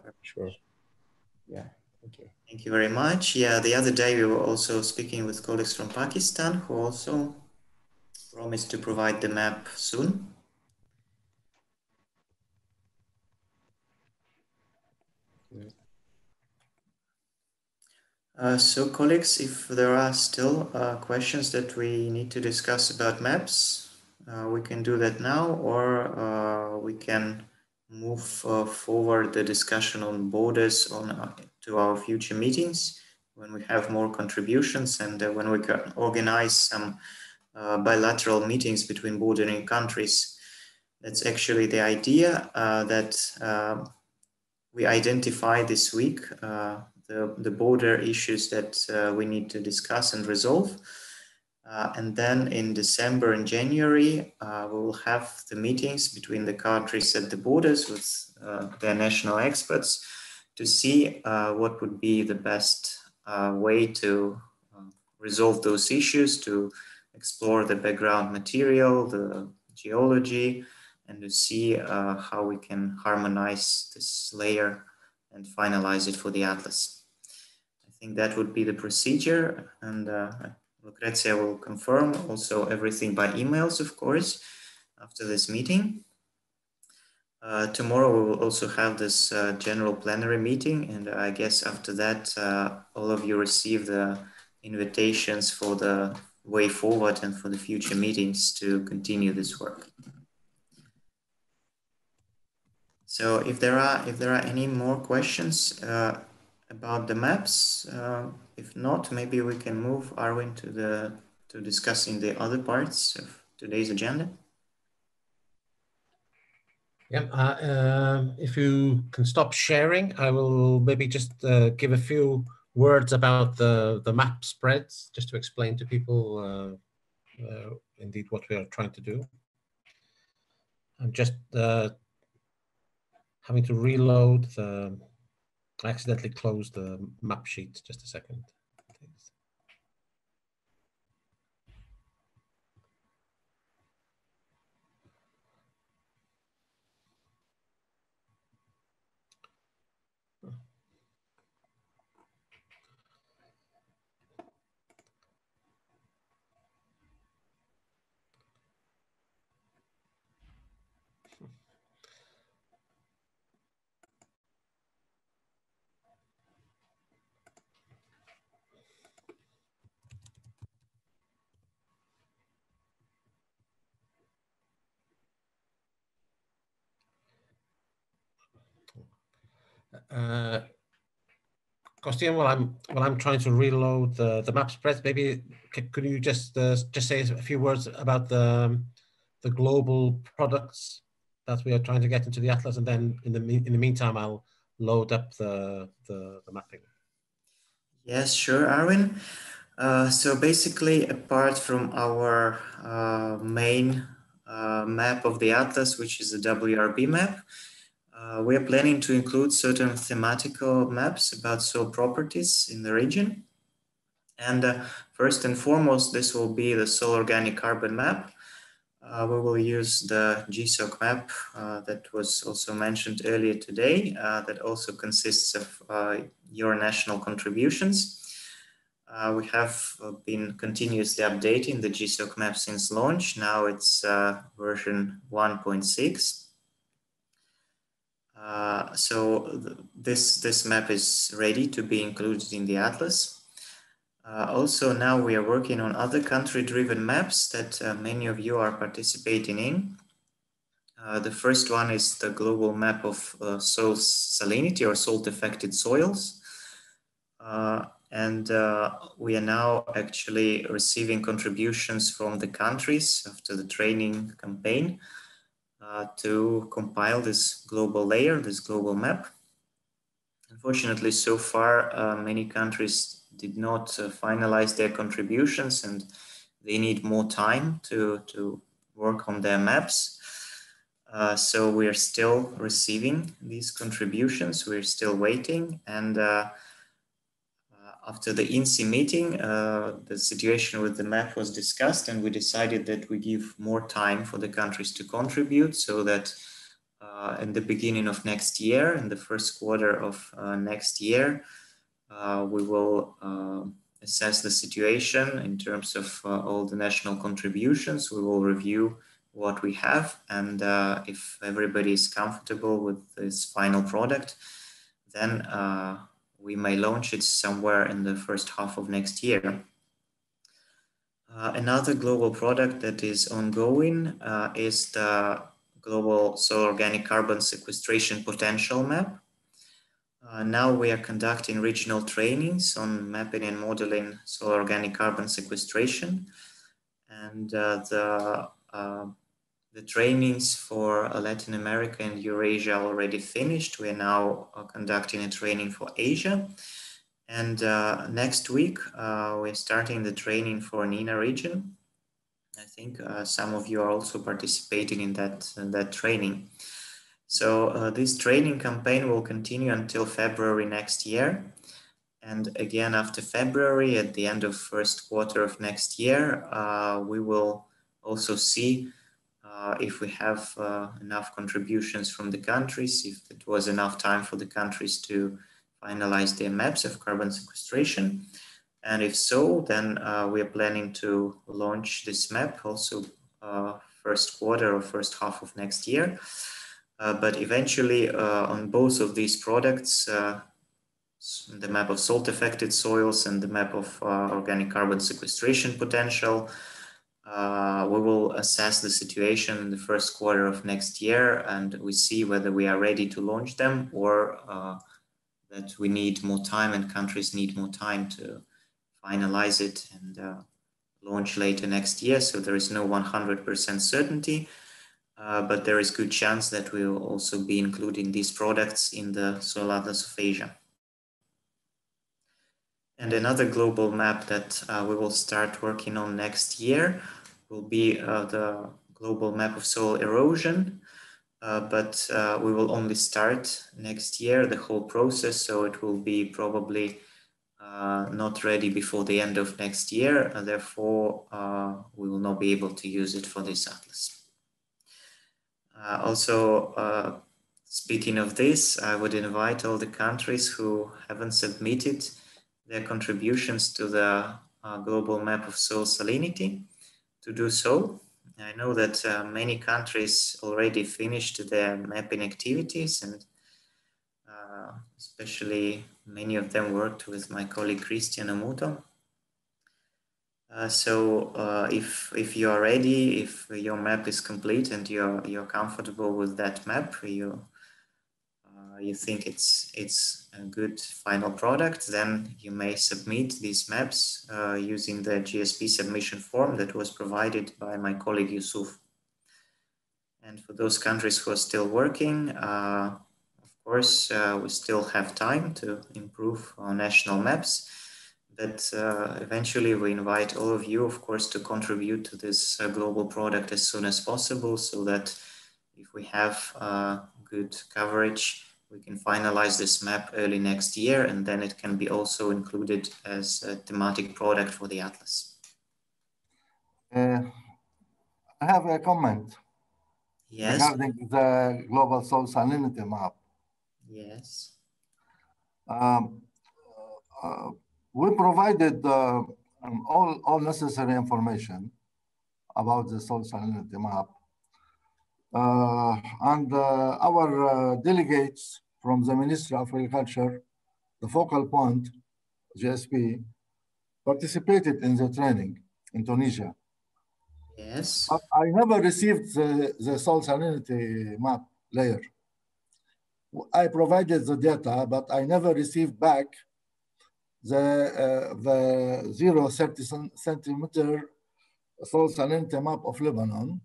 Yeah, thank you. Thank you very much. Yeah, the other day we were also speaking with colleagues from Pakistan who also promised to provide the map soon. So colleagues, if there are still questions that we need to discuss about maps, we can do that now, or we can move forward the discussion on borders to our future meetings when we have more contributions, and when we can organize some bilateral meetings between bordering countries. That's actually the idea that we identify this week, the border issues that we need to discuss and resolve. And then in December and January, we will have the meetings between the countries at the borders with their national experts to see what would be the best way to resolve those issues, to explore the background material, the geology, and to see how we can harmonize this layer and finalize it for the atlas. I think that would be the procedure, and Lucrezia will confirm also everything by emails, of course, after this meeting. Tomorrow we will also have this general plenary meeting, and I guess after that all of you receive the invitations for the way forward and for the future meetings to continue this work. So if there are any more questions about the maps, if not, maybe we can move Arwin to discussing the other parts of today's agenda. Yeah, if you can stop sharing, I will maybe just give a few words about the map spreads, just to explain to people indeed what we are trying to do. I'm just having to reload the, I accidentally closed the map sheet, just a second. Kostian, while I'm trying to reload the map spreads, maybe could you just say a few words about the global products that we are trying to get into the atlas, and then in the meantime I'll load up the mapping. Yes, sure, Arwin. So basically, apart from our main map of the atlas, which is the WRB map, we are planning to include certain thematical maps about soil properties in the region. And first and foremost, this will be the soil organic carbon map, we will use the GSOC map that was also mentioned earlier today, that also consists of your national contributions. We have been continuously updating the GSOC map since launch. Now it's version 1.6. This map is ready to be included in the atlas. Also, now we are working on other country-driven maps that many of you are participating in. The first one is the global map of soil salinity or salt-affected soils. We are now actually receiving contributions from the countries after the training campaign to compile this global layer, this global map. Unfortunately, so far, many countries did not finalize their contributions, and they need more time to work on their maps. So we are still receiving these contributions. We're still waiting. And after the INSI meeting, the situation with the map was discussed, and we decided that we give more time for the countries to contribute, so that in the beginning of next year, in the first quarter of next year, we will assess the situation in terms of all the national contributions. We will review what we have, and if everybody is comfortable with this final product, then we may launch it somewhere in the first half of next year. Another global product that is ongoing is the Global Soil Organic Carbon Sequestration Potential Map. Now we are conducting regional trainings on mapping and modeling soil organic carbon sequestration. And the trainings for Latin America and Eurasia are already finished. We are now conducting a training for Asia. And next week, we're starting the training for NENA region. I think some of you are also participating in that training. So this training campaign will continue until February next year. And again, after February, at the end of first quarter of next year, we will also see if we have enough contributions from the countries, if it was enough time for the countries to finalize their maps of carbon sequestration. And if so, then we are planning to launch this map also first quarter or first half of next year. But eventually on both of these products, the map of salt-affected soils and the map of organic carbon sequestration potential, we will assess the situation in the first quarter of next year, and we see whether we are ready to launch them, or that we need more time and countries need more time to finalize it and launch later next year. So there is no 100% certainty, but there is good chance that we will also be including these products in the Soil Atlas of Asia. And another global map that we will start working on next year will be the global map of soil erosion. But we will only start next year the whole process, so it will be probably not ready before the end of next year, and therefore we will not be able to use it for this atlas. Also, speaking of this, I would invite all the countries who haven't submitted their contributions to the global map of soil salinity to do so. I know that many countries already finished their mapping activities, and especially many of them worked with my colleague Christian Amuto. So if you are ready, if your map is complete and you're comfortable with that map, you think it's a good final product, then you may submit these maps using the GSP submission form that was provided by my colleague Yusuf. And for those countries who are still working, of course, we still have time to improve our national maps. But eventually we invite all of you, of course, to contribute to this global product as soon as possible, so that if we have good coverage, we can finalize this map early next year, and then it can be also included as a thematic product for the Atlas. I I have a comment. Yes. Regarding the global soil salinity map. Yes. We provided all necessary information about the soil salinity map. And our delegates from the Ministry of Agriculture, the focal point, GSP, participated in the training in Tunisia. Yes. But I never received the soil salinity map layer. I provided the data, but I never received back the 0.30 centimeter soil salinity map of Lebanon.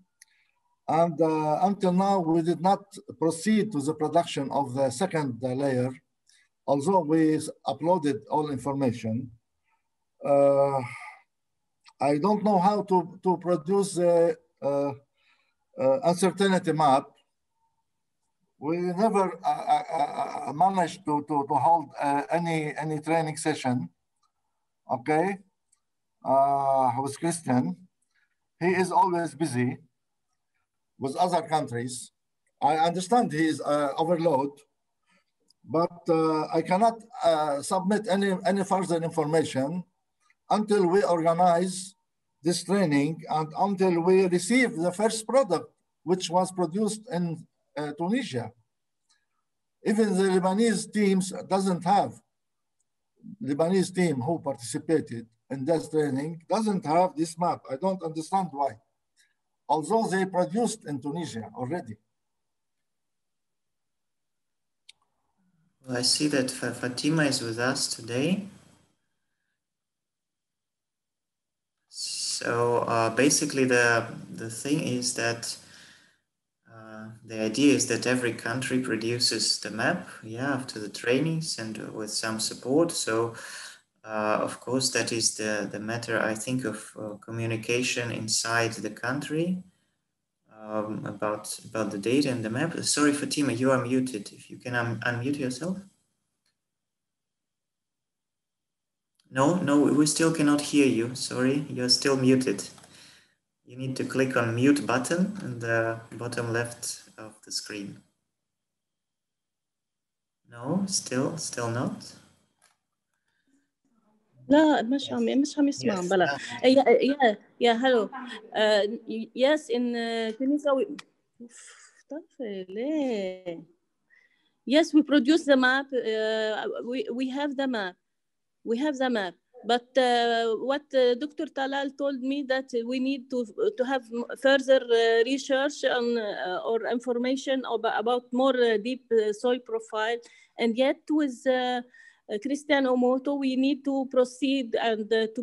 And until now, we did not proceed to the production of the second layer, although we uploaded all information. I don't know how to produce the uncertainty map. We never managed to hold any training session, okay, with Christian. He is always busy with other countries. I understand he is overload, but I cannot submit any further information until we organize this training and until we receive the first product, which was produced in Tunisia. Even the Lebanese teams doesn't have, Lebanese team who participated in this training doesn't have this map. I don't understand why. Although they produced in Tunisia already. Well, I see that Fatima is with us today. So basically the thing is that the idea is that every country produces the map, yeah, after the trainings and with some support. So of course, that is the matter, I think, of communication inside the country about the data and the map. Sorry, Fatima, you are muted. If you can unmute yourself. No, we still cannot hear you. Sorry, you're still muted. You need to click on mute button in the bottom left of the screen. No, still not. لا مش عم يسمع بلا. Yeah, hello. Yes, in Tunisia yes, we produce the map. We have the map. We have the map. But what Dr. Talal told me that we need to have further research on or information about more deep soil profile, and yet with Christian Omoto, we need to proceed and to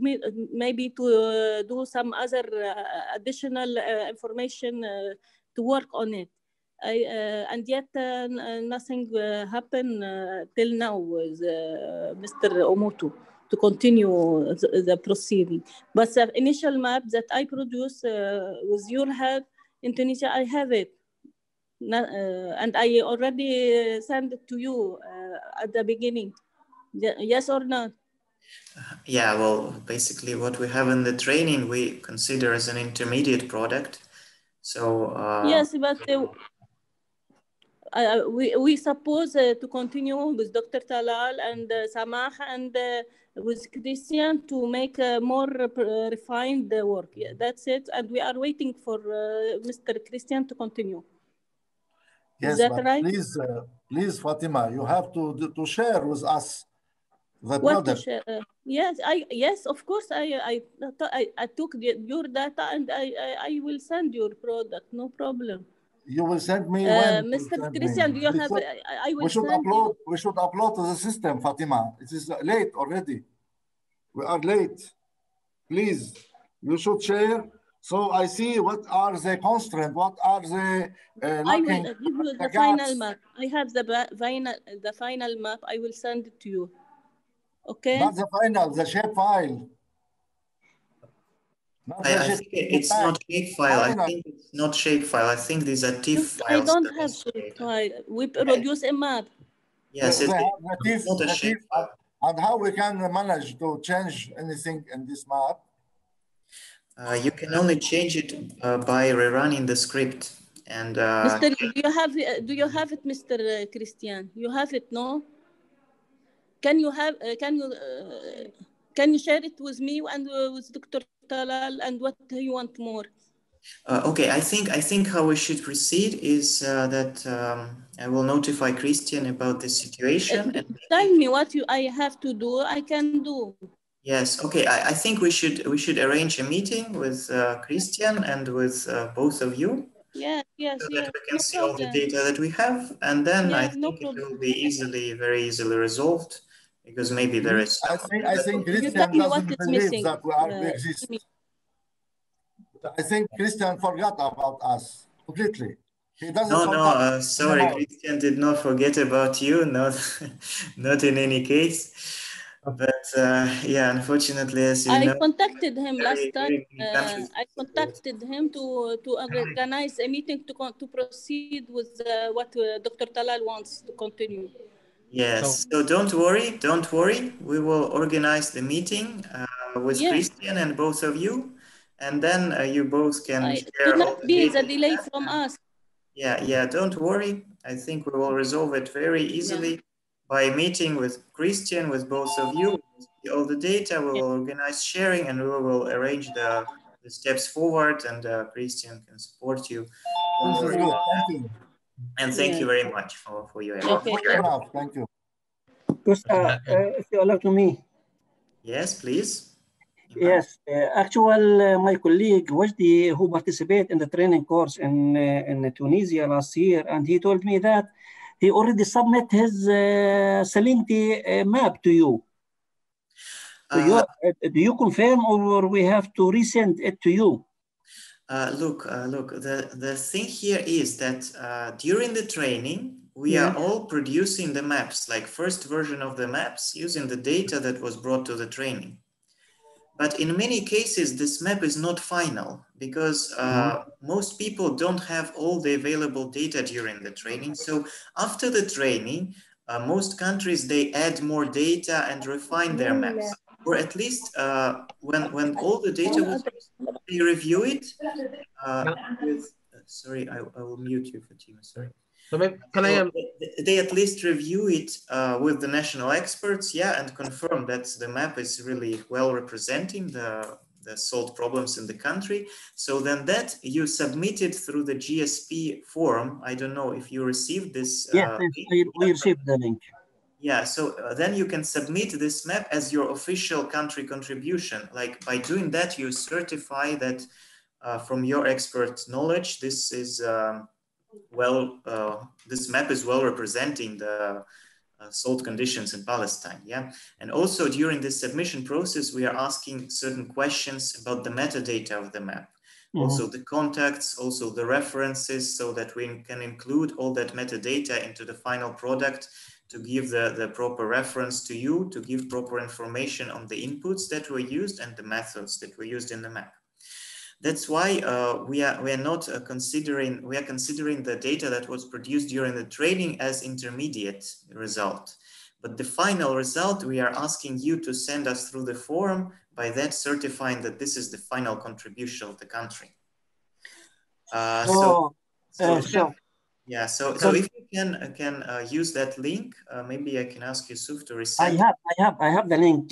maybe to do some other additional information to work on it. And yet nothing happened till now with Mr. Omoto to continue the proceeding. But the initial map that I produced with your help in Tunisia, I have it. And I already sent it to you at the beginning. Yes or not? Yeah, well, basically what we have in the training, we consider as an intermediate product. So yes, but we suppose to continue with Dr. Talal and Samah and with Christian to make more refined work. Yeah, that's it. And we are waiting for Mr. Christian to continue. Yes, is that right? Please, Fatima, you have to share with us the what product. To share? Yes, of course. I took your data and I will send your product. No problem. You will send me when? Mr. Christian, do you have? I will send you. We should upload to the system, Fatima. It is late already. We are late. Please, you should share. So I see what are the constraints, what are the lacking. I will give you the final map. I have the final map. I will send it to you. Okay. Not the final, the shape file. I think it's not shapefile. I think it's not shapefile. I think these are TIFF files. I don't have shapefile. We produce a map. Yes, they have the TIFF, and how we can manage to change anything in this map? You can only change it by rerunning the script. And Mr. Do you have it, Mr. Christian? You have it, no? Can you share it with me and with Dr. Talal, and what do you want more? Okay, I think how we should proceed is that I will notify Christian about the situation. And tell me what I have to do. I can do. Yes. Okay. I think we should arrange a meeting with Christian and with both of you. Yes. So that we can see all the data that we have, and then I think it will be very easily resolved, because maybe there is. I think Christian doesn't believe that we are exist. I think Christian forgot about us completely. He doesn't. No. Sorry, Christian did not forget about you. Not in any case. But yeah, unfortunately, as you know, I contacted him last time. I contacted him to organize a meeting to proceed with what Dr. Talal wants to continue. Yes, so don't worry. We will organize the meeting with Christian and both of you, and then you both can share do all not the be data. the delay from us. Yeah, don't worry. I think we will resolve it very easily by meeting with Christian, with both of you. All the data, we will organize sharing, and we will arrange the steps forward, and Christian can support you. This is good. Thank you. And thank you very much for your help. Thank you. Costa, if you allow to me. Yes, please. Yes, my colleague Wajdi, who participated in the training course in Tunisia last year, and he told me that he already submitted his salinity map to you. So do you confirm, or we have to resend it to you? Look, the thing here is that during the training, we are all producing the maps, like first version of the maps, using the data that was brought to the training. But in many cases, this map is not final, because most people don't have all the available data during the training. So after the training, most countries, they add more data and refine their maps. Or at least when all the data was used, they review it with, sorry, I will mute you, Fatima, sorry. So maybe, they at least review it with the national experts, and confirm that the map is really well representing the salt problems in the country. So then that you submit it through the GSP forum. I don't know if you received this. Yes, we received the link. Yeah, so then you can submit this map as your official country contribution. Like by doing that, you certify that from your expert knowledge, this is this map is well representing the salt conditions in Palestine. And also during this submission process, we are asking certain questions about the metadata of the map. Also the contacts, also the references, so that we can include all that metadata into the final product to give the proper reference to you, to give proper information on the inputs that were used and the methods that were used in the map. That's why we are considering the data that was produced during the training as intermediate result. But the final result, we are asking you to send us through the forum, by that certifying that this is the final contribution of the country. So if you can use that link, maybe I can ask Yusuf to resend. I have the link,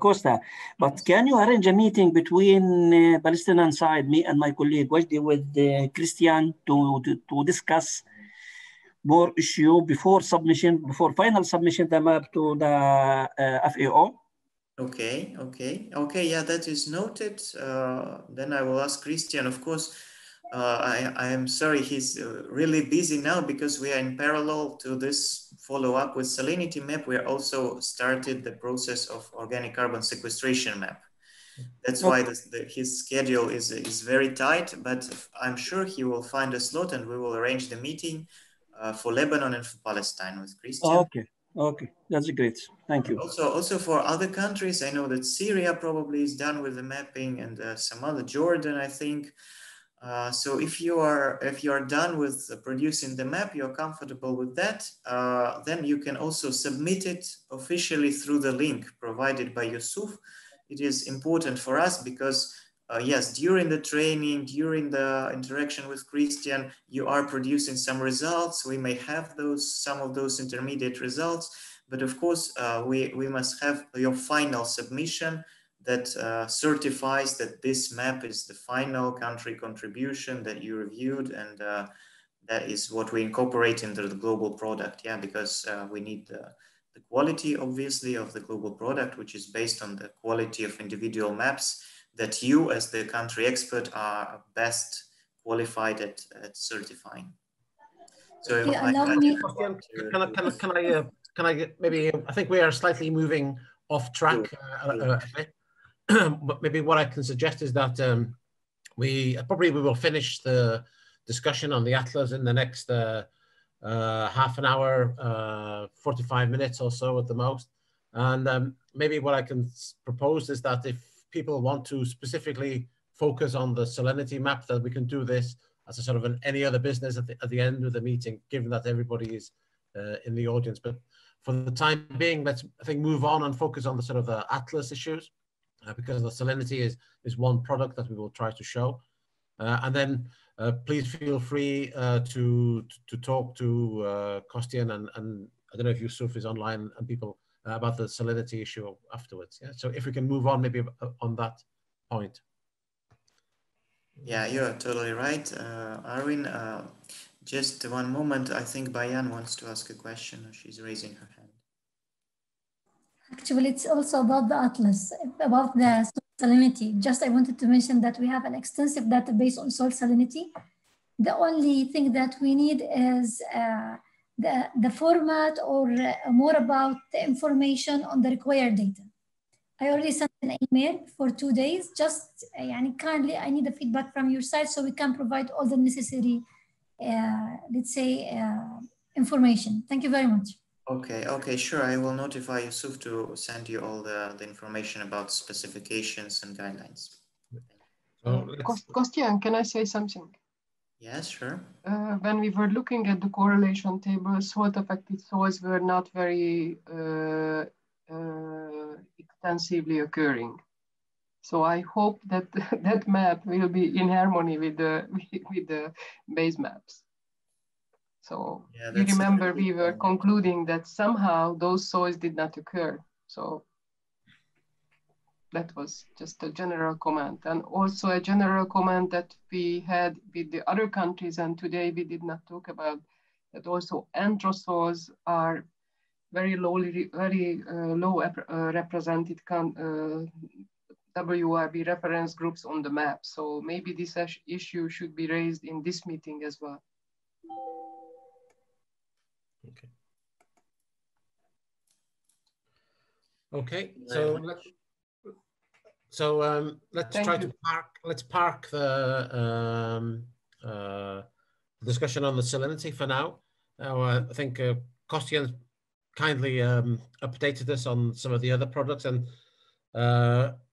Costa. But can you arrange a meeting between Palestinian side, me and my colleague Wajdi, with Christian to discuss more issue before final submission the map to the FAO? Okay. Yeah, that is noted. Then I will ask Christian, of course. I am sorry, he's really busy now, because we are in parallel to this follow-up with salinity map. We are also started the process of organic carbon sequestration map. That's why his schedule is very tight, but I'm sure he will find a slot, and we will arrange the meeting for Lebanon and for Palestine with Christian. Okay, that's great. Thank you. Also for other countries, I know that Syria probably is done with the mapping, and some other, Jordan, I think. So if you are done with producing the map, you're comfortable with that, then you can also submit it officially through the link provided by Yusuf. It is important for us, because yes, during the training, during the interaction with Christian, you are producing some results. We may have some of those intermediate results, but of course, we must have your final submission that certifies that this map is the final country contribution that you reviewed, and that is what we incorporate into the global product. Yeah, because we need the quality, obviously, of the global product, which is based on the quality of individual maps that you, as the country expert, are best qualified at certifying. So, can I maybe? I think we are slightly moving off track a bit. But maybe what I can suggest is that we will finish the discussion on the atlas in the next half an hour, 45 minutes or so at the most. And maybe what I can propose is that if people want to specifically focus on the salinity map, that we can do this as a sort of any other business at the end of the meeting, given that everybody is in the audience. But for the time being, let's, I think, move on and focus on the sort of the atlas issues, because the salinity is one product that we will try to show. And then please feel free to talk to Kostian and I don't know if Yusuf is online, and people about the salinity issue afterwards. Yeah. So if we can move on maybe on that point. Yeah, you're totally right, Arwin. Just one moment. I think Bayan wants to ask a question. She's raising her hand. Actually, it's also about the atlas, about the soil salinity. Just I wanted to mention that we have an extensive database on soil salinity. The only thing that we need is the format, or more about the information on the required data. I already sent an email for 2 days. Just kindly, I need the feedback from your side so we can provide all the necessary, let's say, information. Thank you very much. Okay, sure. I will notify Yusuf to send you all the information about specifications and guidelines. Kostian, can I say something? Yes, sure. When we were looking at the correlation tables, salt affected soils were not very extensively occurring. So I hope that that map will be in harmony with the base maps. So yeah, you remember we were concluding that somehow those soils did not occur. So that was just a general comment, and also a general comment that we had with the other countries, and today we did not talk about that. Also, anthrosols are very low represented WRB reference groups on the map. So maybe this issue should be raised in this meeting as well. Okay. So let's try to park the discussion on the salinity for now. I think Kostian kindly updated us on some of the other products, and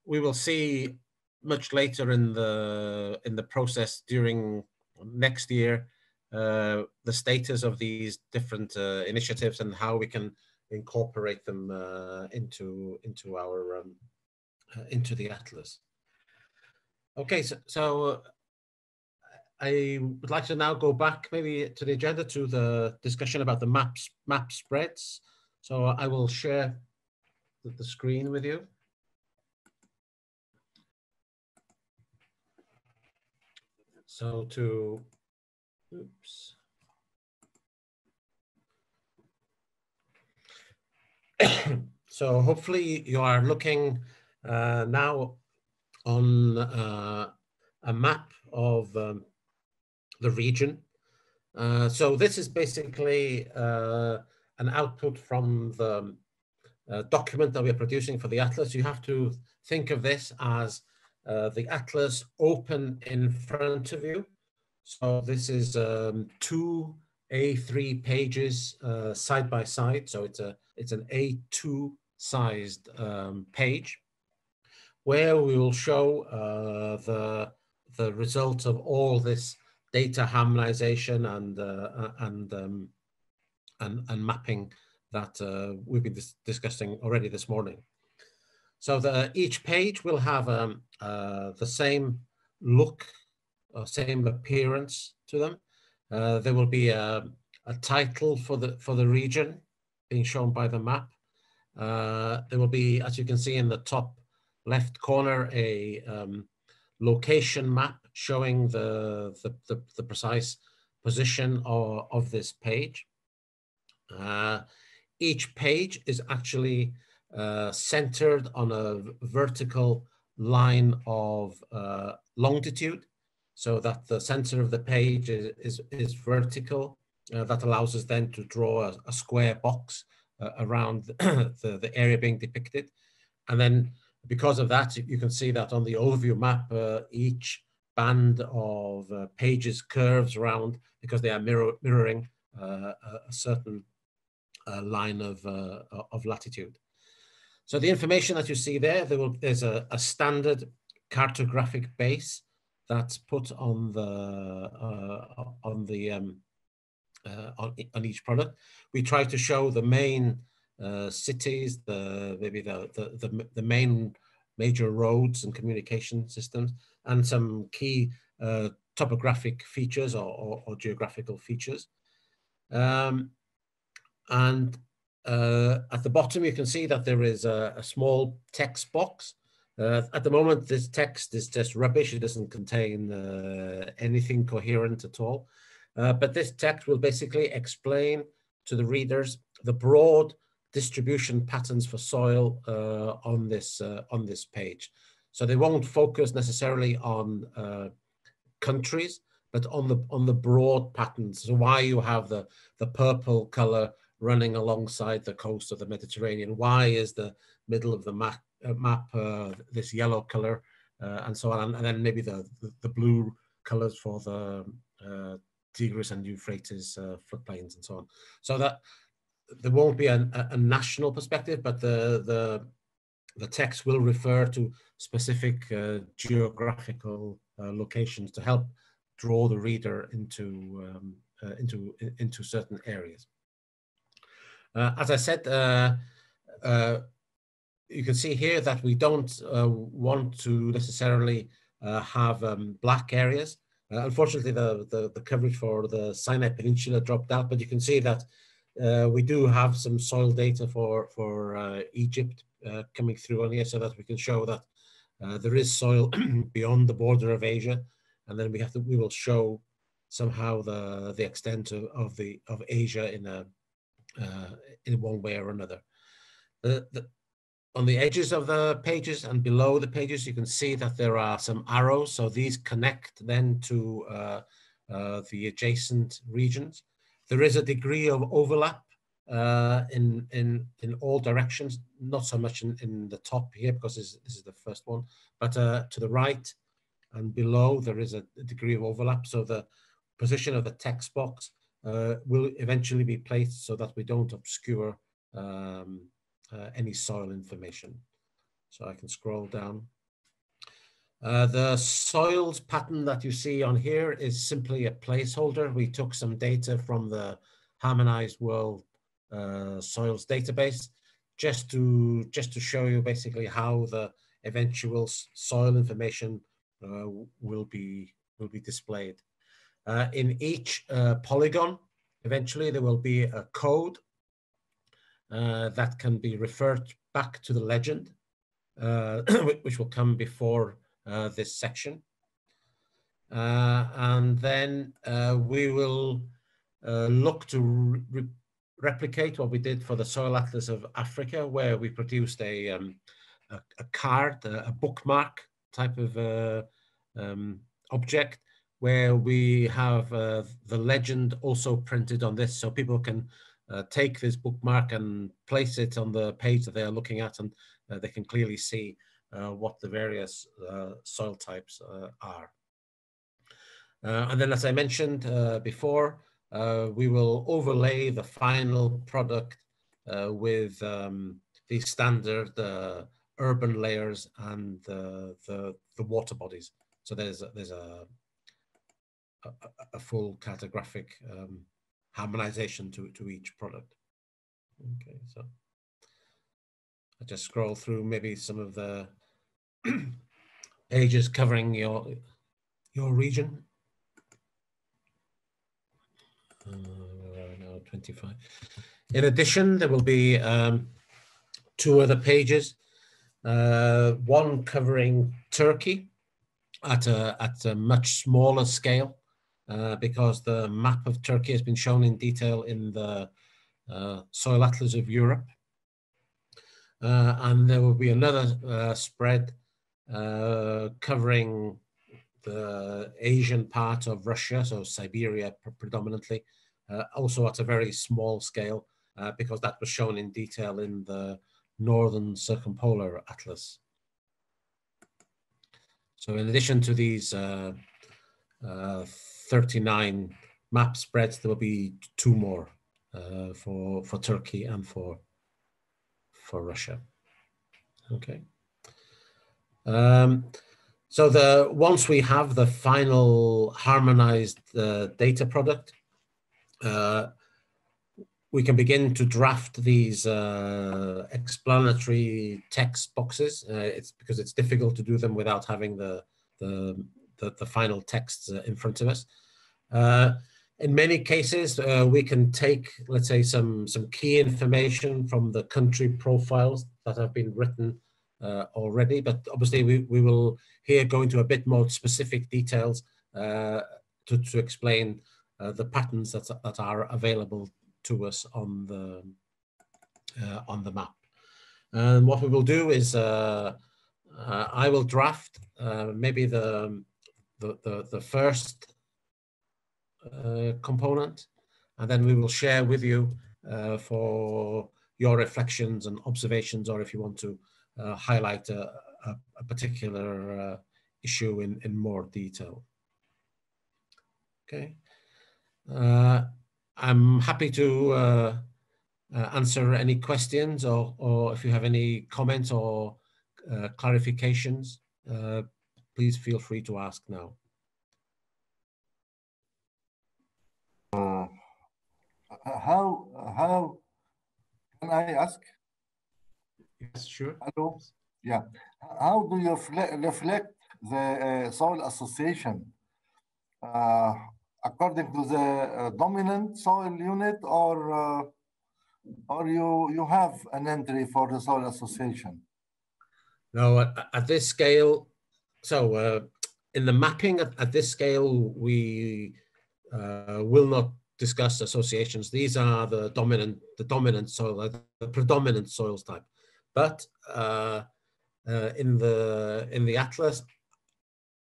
we will see much later in the process during next year the status of these different initiatives and how we can incorporate them into our into the atlas. Okay, so I would like to now go back maybe to the agenda, to the discussion about the map spreads. So I will share the screen with you. So so hopefully you are looking now on a map of the region. So this is basically an output from the document that we're producing for the atlas. You have to think of this as the atlas open in front of you. So this is 2 A3 pages side by side. So it's an A2 sized page, where we will show the result of all this data harmonization and mapping that we've been discussing already this morning. So each page will have the same look or same appearance to them. There will be a title for the region being shown by the map. There will be, as you can see in the top left corner, a location map showing the precise position of this page. Each page is actually centered on a vertical line of longitude, so that the center of the page is vertical. That allows us then to draw a square box around the area being depicted. And then because of that, you can see that on the overview map, each band of pages curves around because they are mirroring a certain line of latitude. So the information that you see there, there's a standard cartographic base that's put on each product. We try to show the main cities, maybe the main major roads and communication systems, and some key topographic features or geographical features. And at the bottom, you can see that there is a small text box. At the moment, this text is just rubbish. It doesn't contain anything coherent at all. But this text will basically explain to the readers the broad distribution patterns for soil on this page. So they won't focus necessarily on countries, but on the broad patterns. So why you have the purple color running alongside the coast of the Mediterranean? Why is the middle of the map this yellow color, and so on, and then maybe the blue colors for the Tigris and Euphrates floodplains and so on. So that there won't be a national perspective, but the text will refer to specific geographical locations to help draw the reader into certain areas. As I said, you can see here that we don't want to necessarily have black areas. Unfortunately, the coverage for the Sinai Peninsula dropped out, but you can see that we do have some soil data for Egypt coming through on here, so that we can show that there is soil beyond the border of Asia, and then we will show somehow the extent of Asia in one way or another. On the edges of the pages and below the pages, you can see that there are some arrows. So these connect then to the adjacent regions. There is a degree of overlap in all directions, not so much in the top here because this is the first one, but to the right and below there is a degree of overlap. So the position of the text box will eventually be placed so that we don't obscure any soil information. So I can scroll down. The soils pattern that you see on here is simply a placeholder. We took some data from the Harmonized World Soils Database just to show you basically how the eventual soil information will be displayed. In each polygon, eventually there will be a code that can be referred back to the legend, which will come before this section. And then we will look to replicate what we did for the Soil Atlas of Africa, where we produced a card, a bookmark type of object, where we have the legend also printed on this, so people can take this bookmark and place it on the page that they are looking at, and they can clearly see what the various soil types are. And then, as I mentioned before, we will overlay the final product with the standard urban layers and the water bodies. So there's a full cartographic harmonization to each product. Okay, so I'll just scroll through maybe some of the pages covering your region. Now 25. In addition, there will be 2 other pages. One covering Turkey at a much smaller scale, because the map of Turkey has been shown in detail in the Soil Atlas of Europe. And there will be another spread covering the Asian part of Russia, so Siberia predominantly, also at a very small scale, because that was shown in detail in the Northern Circumpolar Atlas. So in addition to these 39 map spreads, there will be 2 more for Turkey and for Russia. Okay. So once we have the final harmonized data product, we can begin to draft these explanatory text boxes. It's because it's difficult to do them without having the final texts in front of us. In many cases, we can take, let's say, some key information from the country profiles that have been written already, but obviously we will here go into a bit more specific details to explain the patterns that are available to us on the map. And what we will do is I will draft maybe the first component, and then we will share with you for your reflections and observations, or if you want to highlight a particular issue in more detail. Okay. I'm happy to answer any questions, or if you have any comments or clarifications, please feel free to ask now. How can I ask? Yes, sure. Hello. Yeah. How do you reflect the soil association according to the dominant soil unit, or you have an entry for the soil association? No, at this scale. So in the mapping at this scale, we will not discuss associations. These are the dominant soil, the predominant soils type. But in the atlas,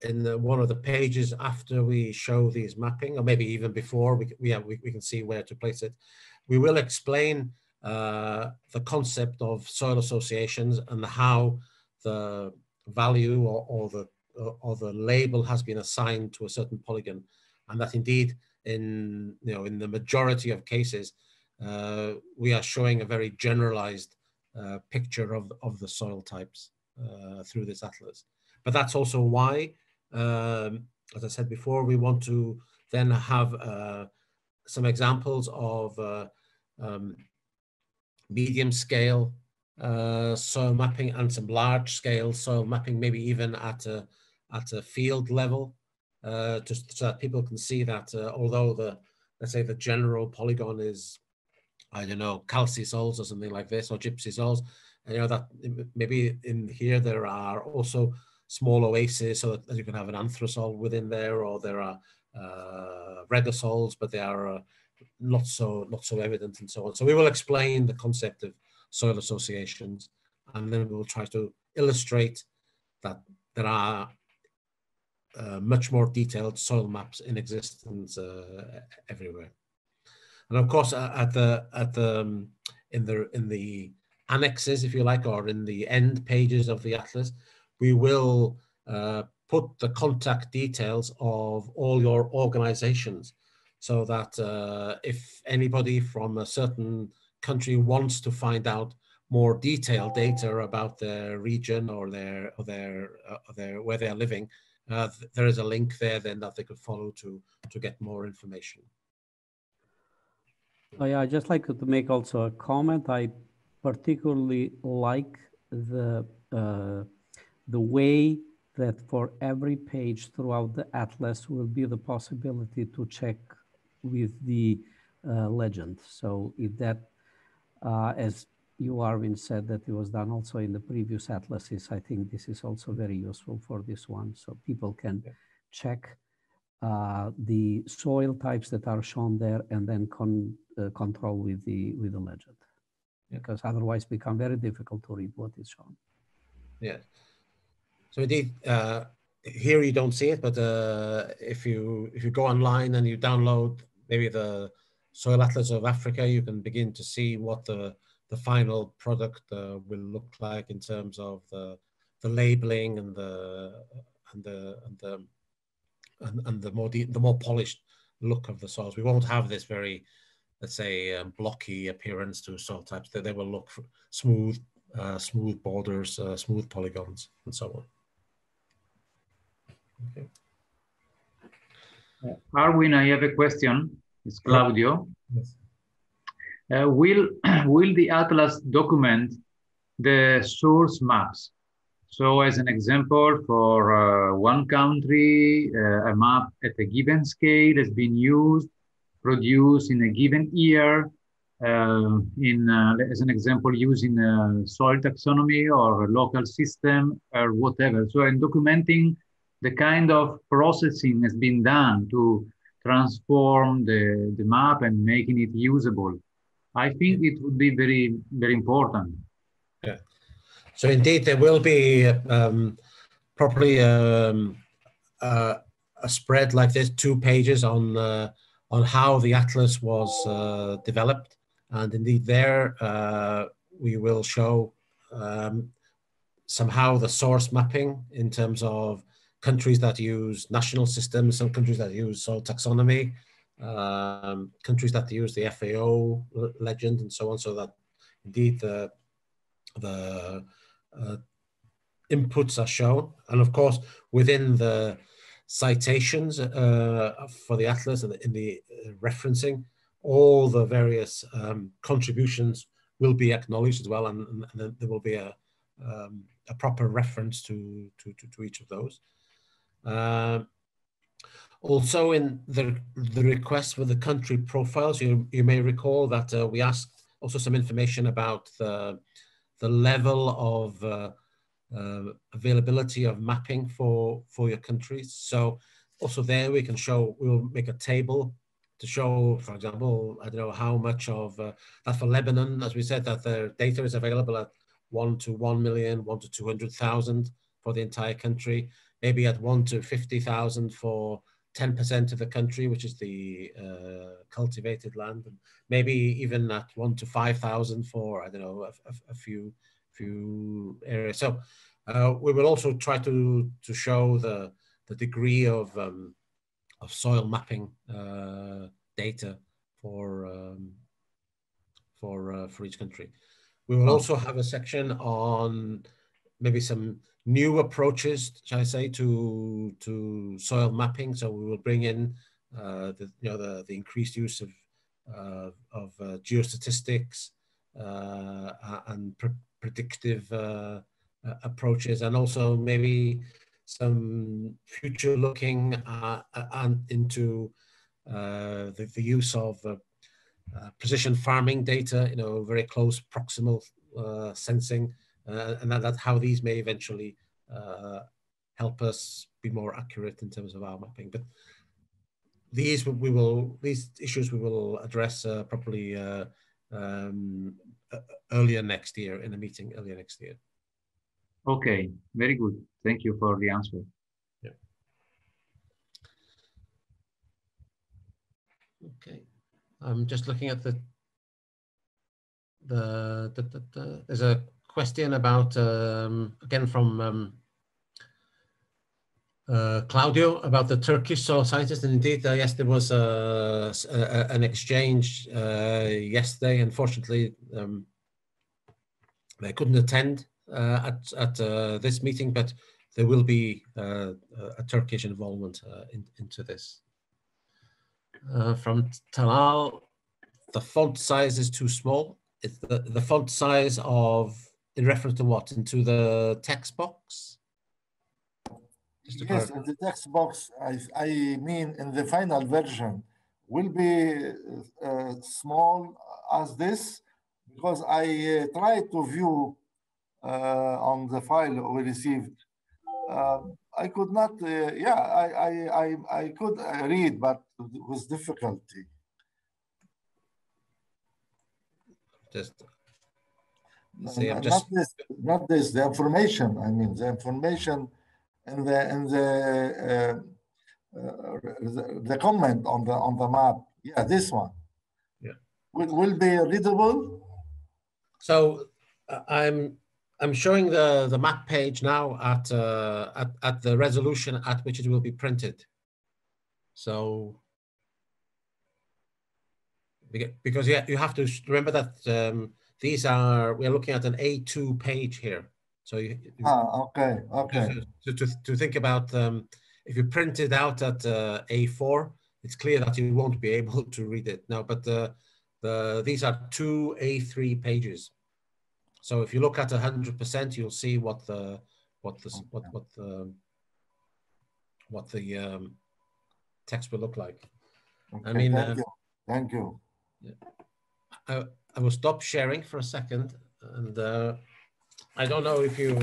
in one of the pages after we show these mapping, or maybe even before, we can see where to place it. We will explain the concept of soil associations and how the value or the label has been assigned to a certain polygon, and that indeed in the majority of cases we are showing a very generalized picture of the soil types through this atlas. But that's also why, as I said before, we want to then have some examples of medium scale soil mapping and some large scale soil mapping, maybe even at a field level, just so that people can see that although let's say the general polygon is, I don't know, calci soils or something like this, or gypsy soils, and that maybe in here there are also small oases, so that you can have an anthrosol within there, or there are regosols, but they are not so evident, and so on. So we will explain the concept of soil associations, and then we will try to illustrate that there are much more detailed soil maps in existence everywhere. And of course, in the annexes, if you like, or in the end pages of the atlas, we will put the contact details of all your organizations, so that if anybody from a certain country wants to find out more detailed data about their region or where they are living, there is a link there then that they could follow to get more information. Yeah, I'd just like to make also a comment. I particularly like the way that for every page throughout the atlas will be the possibility to check with the legend. So if that, as you, Arvin, said that it was done also in the previous atlases, I think this is also very useful for this one. So people can check the soil types that are shown there and then control with the legend. Because otherwise it becomes very difficult to read what is shown. Yes. So indeed, here you don't see it, but if you go online and you download maybe the Soil Atlas of Africa, you can begin to see what the final product will look like in terms of the labeling and the more polished look of the soils. We won't have this very, let's say, blocky appearance to soil types. That they will look for smooth borders, smooth polygons, and so on. Okay. Arwin, I have a question. It's Claudio. Yes. Will the atlas document the source maps? So as an example, for one country, a map at a given scale has been used, produced in a given year, as an example, using a soil taxonomy or a local system or whatever. So in documenting the kind of processing has been done to transform the map and making it usable. I think it would be very, very important. Yeah. So indeed, there will be probably a spread like this, 2 pages on how the atlas was developed, and indeed there we will show somehow the source mapping in terms of countries that use national systems, some countries that use soil taxonomy, countries that use the FAO legend, and so on, so that indeed the inputs are shown. And of course, within the citations for the atlas and in the referencing, all the various contributions will be acknowledged as well, and there will be a proper reference to each of those. Also, in the request for the country profiles, you may recall that we asked also some information about the level of availability of mapping for your countries. So also there we can show, we'll make a table to show, for example, I don't know how much of that for Lebanon, as we said, that their data is available at 1 to 1 million, 1 to 200,000 for the entire country, maybe at 1 to 50,000 for 10% of the country, which is the cultivated land, and maybe even at 1 to 5,000 for, I don't know, a few areas. So we will also try to show the degree of soil mapping data for each country. We will also have a section on maybe some new approaches, shall I say, to soil mapping. So we will bring in the increased use of geostatistics and predictive approaches, and also maybe some future looking into the use of precision farming data, very close proximal sensing, and that's how these may eventually help us be more accurate in terms of our mapping. But these issues we will address properly earlier next year, in a meeting earlier next year. Okay, very good. Thank you for the answer. Yeah. Okay, I'm just looking at there's a question about again from Claudio about the Turkish soil scientist, and indeed, yes, there was an exchange yesterday. Unfortunately, they couldn't attend at this meeting, but there will be a Turkish involvement into this. From Talal, the font size is too small. It's the font size of in reference to what? Into the text box? Yes, in the text box, I mean in the final version, will be small as this, because I tried to view on the file we received. I could not, I could read, but with difficulty. Just see, not this, the information. I mean, the information and the comment on the map. Yeah, this one. Yeah, will be readable. So I'm showing the map page now at the resolution at which it will be printed. So because you have to remember that these are, we're looking at an A2 page here. So okay. To think about if you print it out at A4, it's clear that you won't be able to read it now. But these are 2 A3 pages. So if you look at 100%, you'll see what the text will look like. Okay, I mean, thank you. Yeah. I will stop sharing for a second, and I don't know if you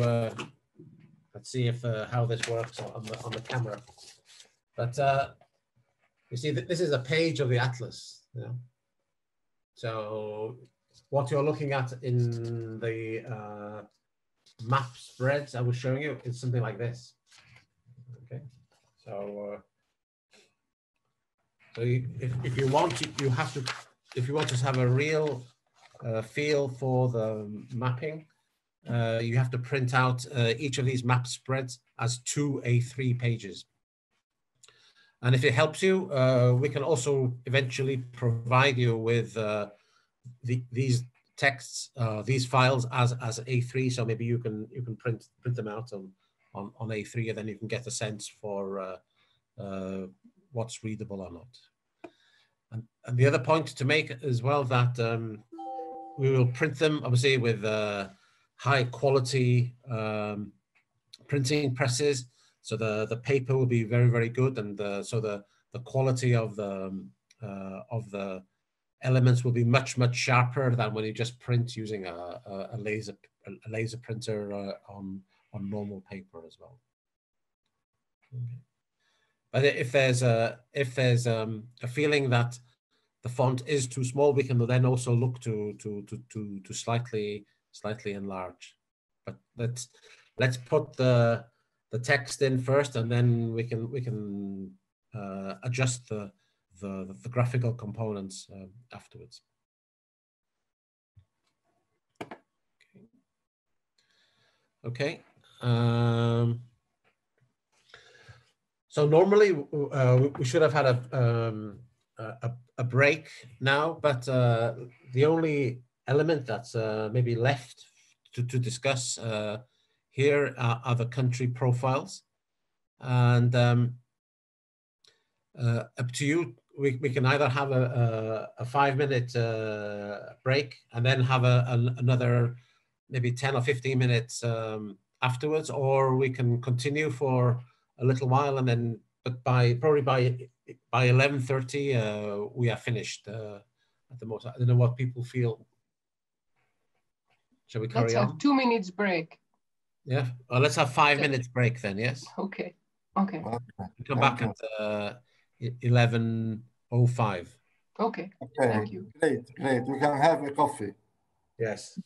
let's see if how this works on the camera. But you see that this is a page of the atlas. Yeah. So what you're looking at in the map spreads I was showing you is something like this. Okay. So if you want to, you have to, if you want to have a real feel for the mapping, you have to print out each of these map spreads as 2 A3 pages. And if it helps you, we can also eventually provide you with these texts, these files as A3. So maybe you can print them out on A3, and then you can get a sense for what's readable or not. And the other point to make as well, that we will print them obviously with high quality printing presses. So the paper will be very, very good, and so the quality of the elements will be much sharper than when you just print using a laser printer on normal paper as well. Okay. But if there's a feeling that the font is too small, we can then also look to slightly enlarge. But let's put the text in first, and then we can adjust the graphical components afterwards. Okay. So normally we should have had a break now, but the only element that's maybe left to discuss here are the country profiles, and up to you. We can either have a 5-minute break and then have another maybe 10 or 15 minutes afterwards, or we can continue for a little while, and then probably by 11:30 we are finished at the most. I don't know what people feel. Shall we carry on? Let's have 2 minutes break. Yeah, well, let's have 5 minutes break then. Yes. Okay. We'll come back at 11:05. Okay. Thank you. Great. We can have a coffee. Yes.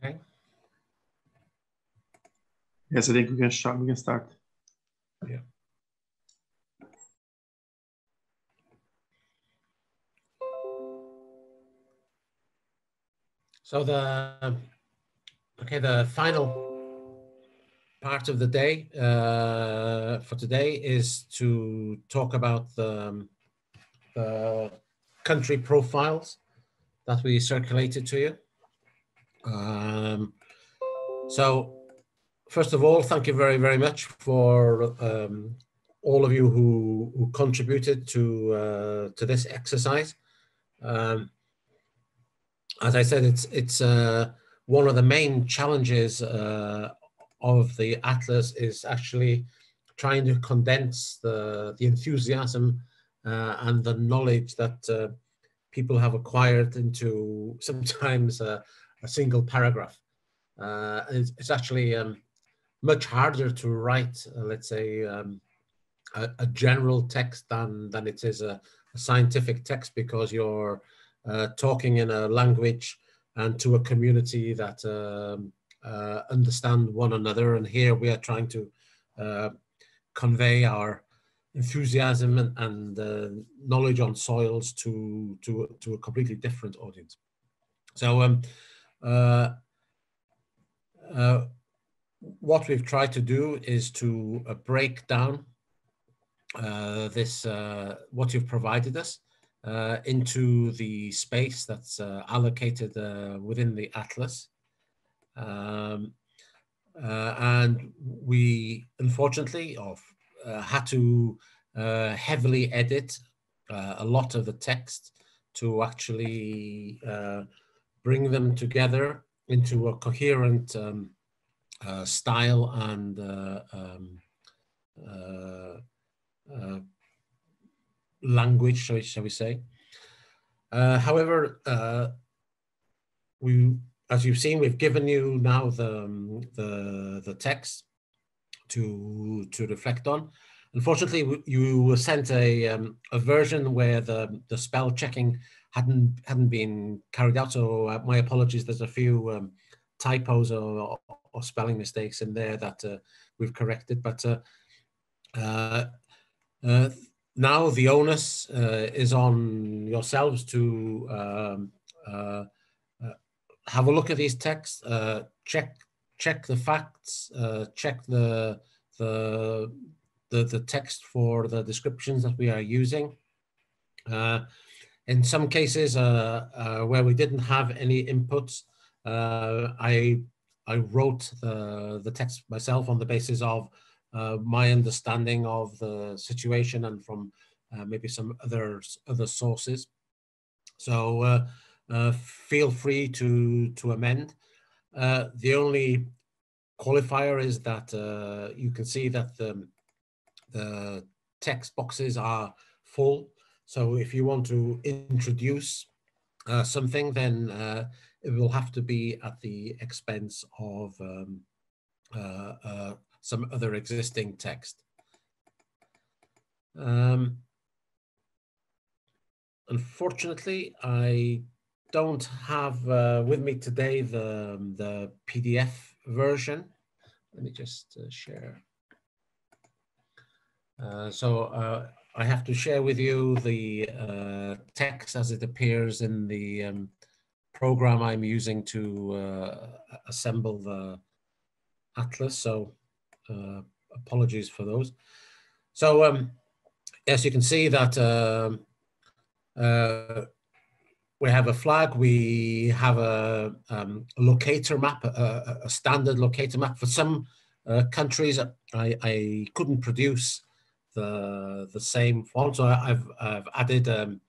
Okay. Yes, I think we can start. We can start. Yeah. So the final part of the day for today is to talk about the country profiles that we circulated to you. So first of all, thank you very, very much for all of you who contributed to this exercise. As I said, it's one of the main challenges of the Atlas is actually trying to condense the enthusiasm and the knowledge that people have acquired into sometimes a single paragraph. It's actually much harder to write, let's say, a general text than it is a scientific text, because you're talking in a language and to a community that understand one another. And here we are trying to convey our enthusiasm and knowledge on soils to a completely different audience. So what we've tried to do is to break down this what you've provided us into the space that's allocated within the Atlas. And we unfortunately had to heavily edit a lot of the text to actually bring them together into a coherent style and language, shall we say. However, as you've seen, we've given you now the text to reflect on. Unfortunately, you were sent a version where the spell checking hadn't been carried out. So my apologies. There's a few typos or spelling mistakes in there that we've corrected. But now the onus is on yourselves to have a look at these texts, check the facts, check the text for the descriptions that we are using. In some cases where we didn't have any inputs, I wrote the text myself on the basis of my understanding of the situation and from maybe some other sources. So feel free to amend. The only qualifier is that you can see that the text boxes are full. So if you want to introduce something, then it will have to be at the expense of some other existing text. Unfortunately, I don't have with me today the PDF version. Let me just share. So I have to share with you the text as it appears in the program I'm using to assemble the Atlas. So apologies for those. So as you can see that we have a flag, we have a locator map, a standard locator map. For some countries, I couldn't produce the same font, so I've added a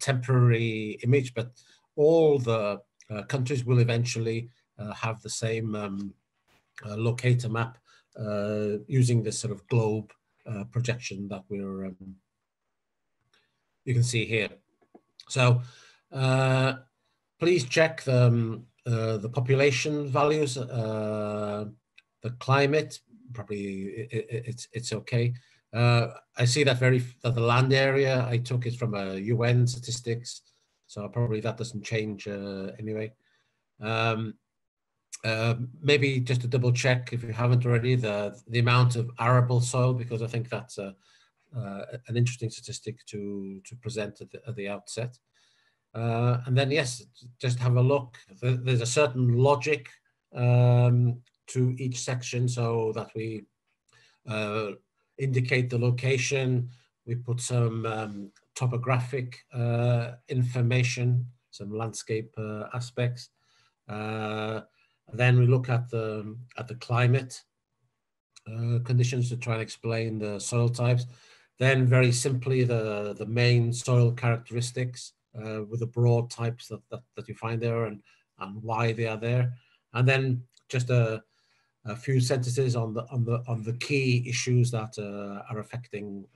temporary image, but all the countries will eventually have the same locator map using this sort of globe projection that we're you can see here. So please check the population values, the climate, probably it's okay. I see that that the land area I took is from a UN statistics, so probably that doesn't change anyway. Maybe just to double check, if you haven't already, the amount of arable soil, because I think that's an interesting statistic to present at the outset. And then, yes, just have a look. There's a certain logic to each section, so that we indicate the location. We put some topographic information, some landscape aspects. Then we look at the climate conditions to try and explain the soil types. Then very simply the main soil characteristics with the broad types that you find there and why they are there. And then just a few sentences on the key issues that are affecting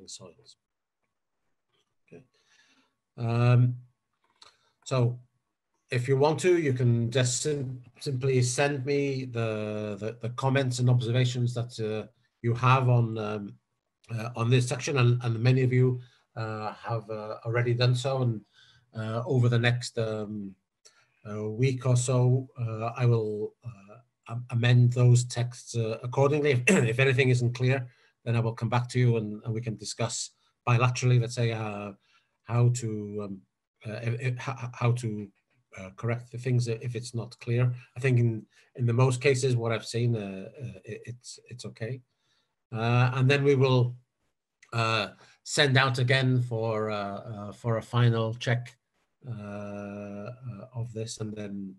soils. Okay. So if you want to, you can just simply send me the comments and observations that you have on this section, and many of you have already done so. And over the next week or so, I will amend those texts accordingly. If anything isn't clear, then I will come back to you and we can discuss bilaterally, let's say, how to correct the things if it's not clear. I think in the most cases, what I've seen, it's okay. And then we will send out again for a final check of this, and then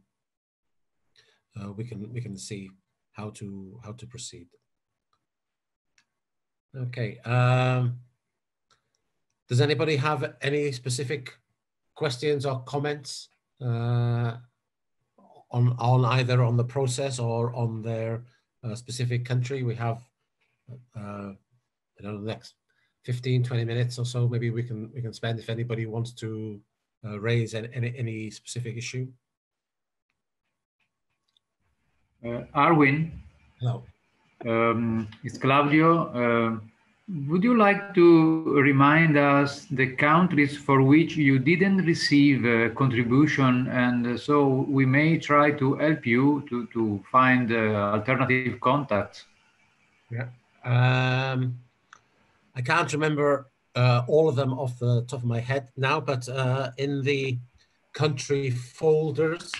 we can see how to proceed. Okay. Does anybody have any specific questions or comments on either on the process or on their specific country? We have the next 15-20 minutes or so. Maybe we can spend if anybody wants to raise any specific issue. Arwin. Hello. It's Claudio. Would you like to remind us the countries for which you didn't receive a contribution, and so we may try to help you to find alternative contacts? Yeah. I can't remember all of them off the top of my head now, but in the country folders,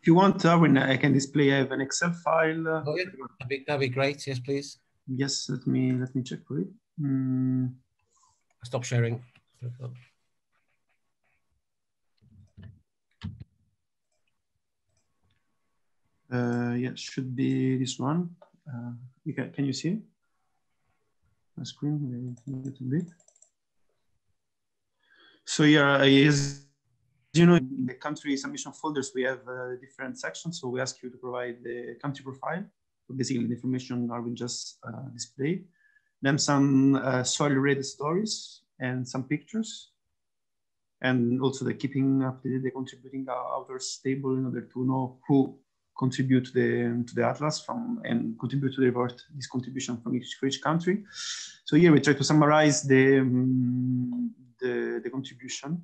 if you want, Arwin, I can display. I have an Excel file. Oh, yeah. That'd be great. Yes, please. Yes, let me check for it. Stop sharing. Yeah, should be this one. Can you see the screen a little bit? So yeah, as you know, in the country submission folders, we have different sections. So we ask you to provide the country profile. So basically, the information Arwin just displayed. Then some soil-related stories and some pictures. And also the keeping updated, the contributing authors table in order to know who contribute to the atlas and contribute to the report, this contribution from each country. So here we try to summarize the contribution.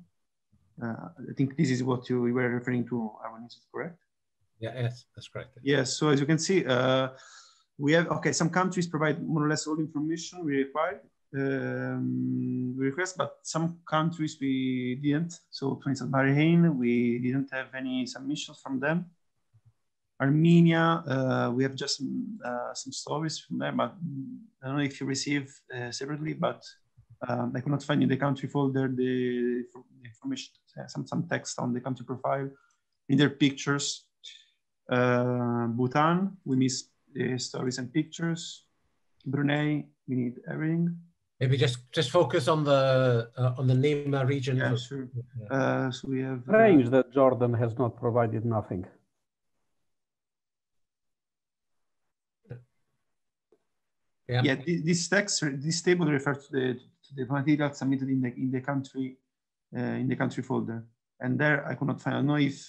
I think this is what you were referring to, Arwin, is it correct? Yeah, yes, that's correct. Yes, so as you can see, we have, okay, some countries provide more or less all the information we require, we request, but some countries we didn't. So for instance, Bahrain, we didn't have any submissions from them. Armenia, we have just some stories from them, but I don't know if you receive separately, but I could not find in the country folder the information, some text on the country profile, in their pictures. Bhutan, we miss stories and pictures. Brunei, we need everything. Maybe just focus on the NENA region. Yeah, sure. So we have strange that Jordan has not provided nothing. Yeah, yeah, this text, this table refers to the material submitted in the country folder, and there I could not find. I don't know if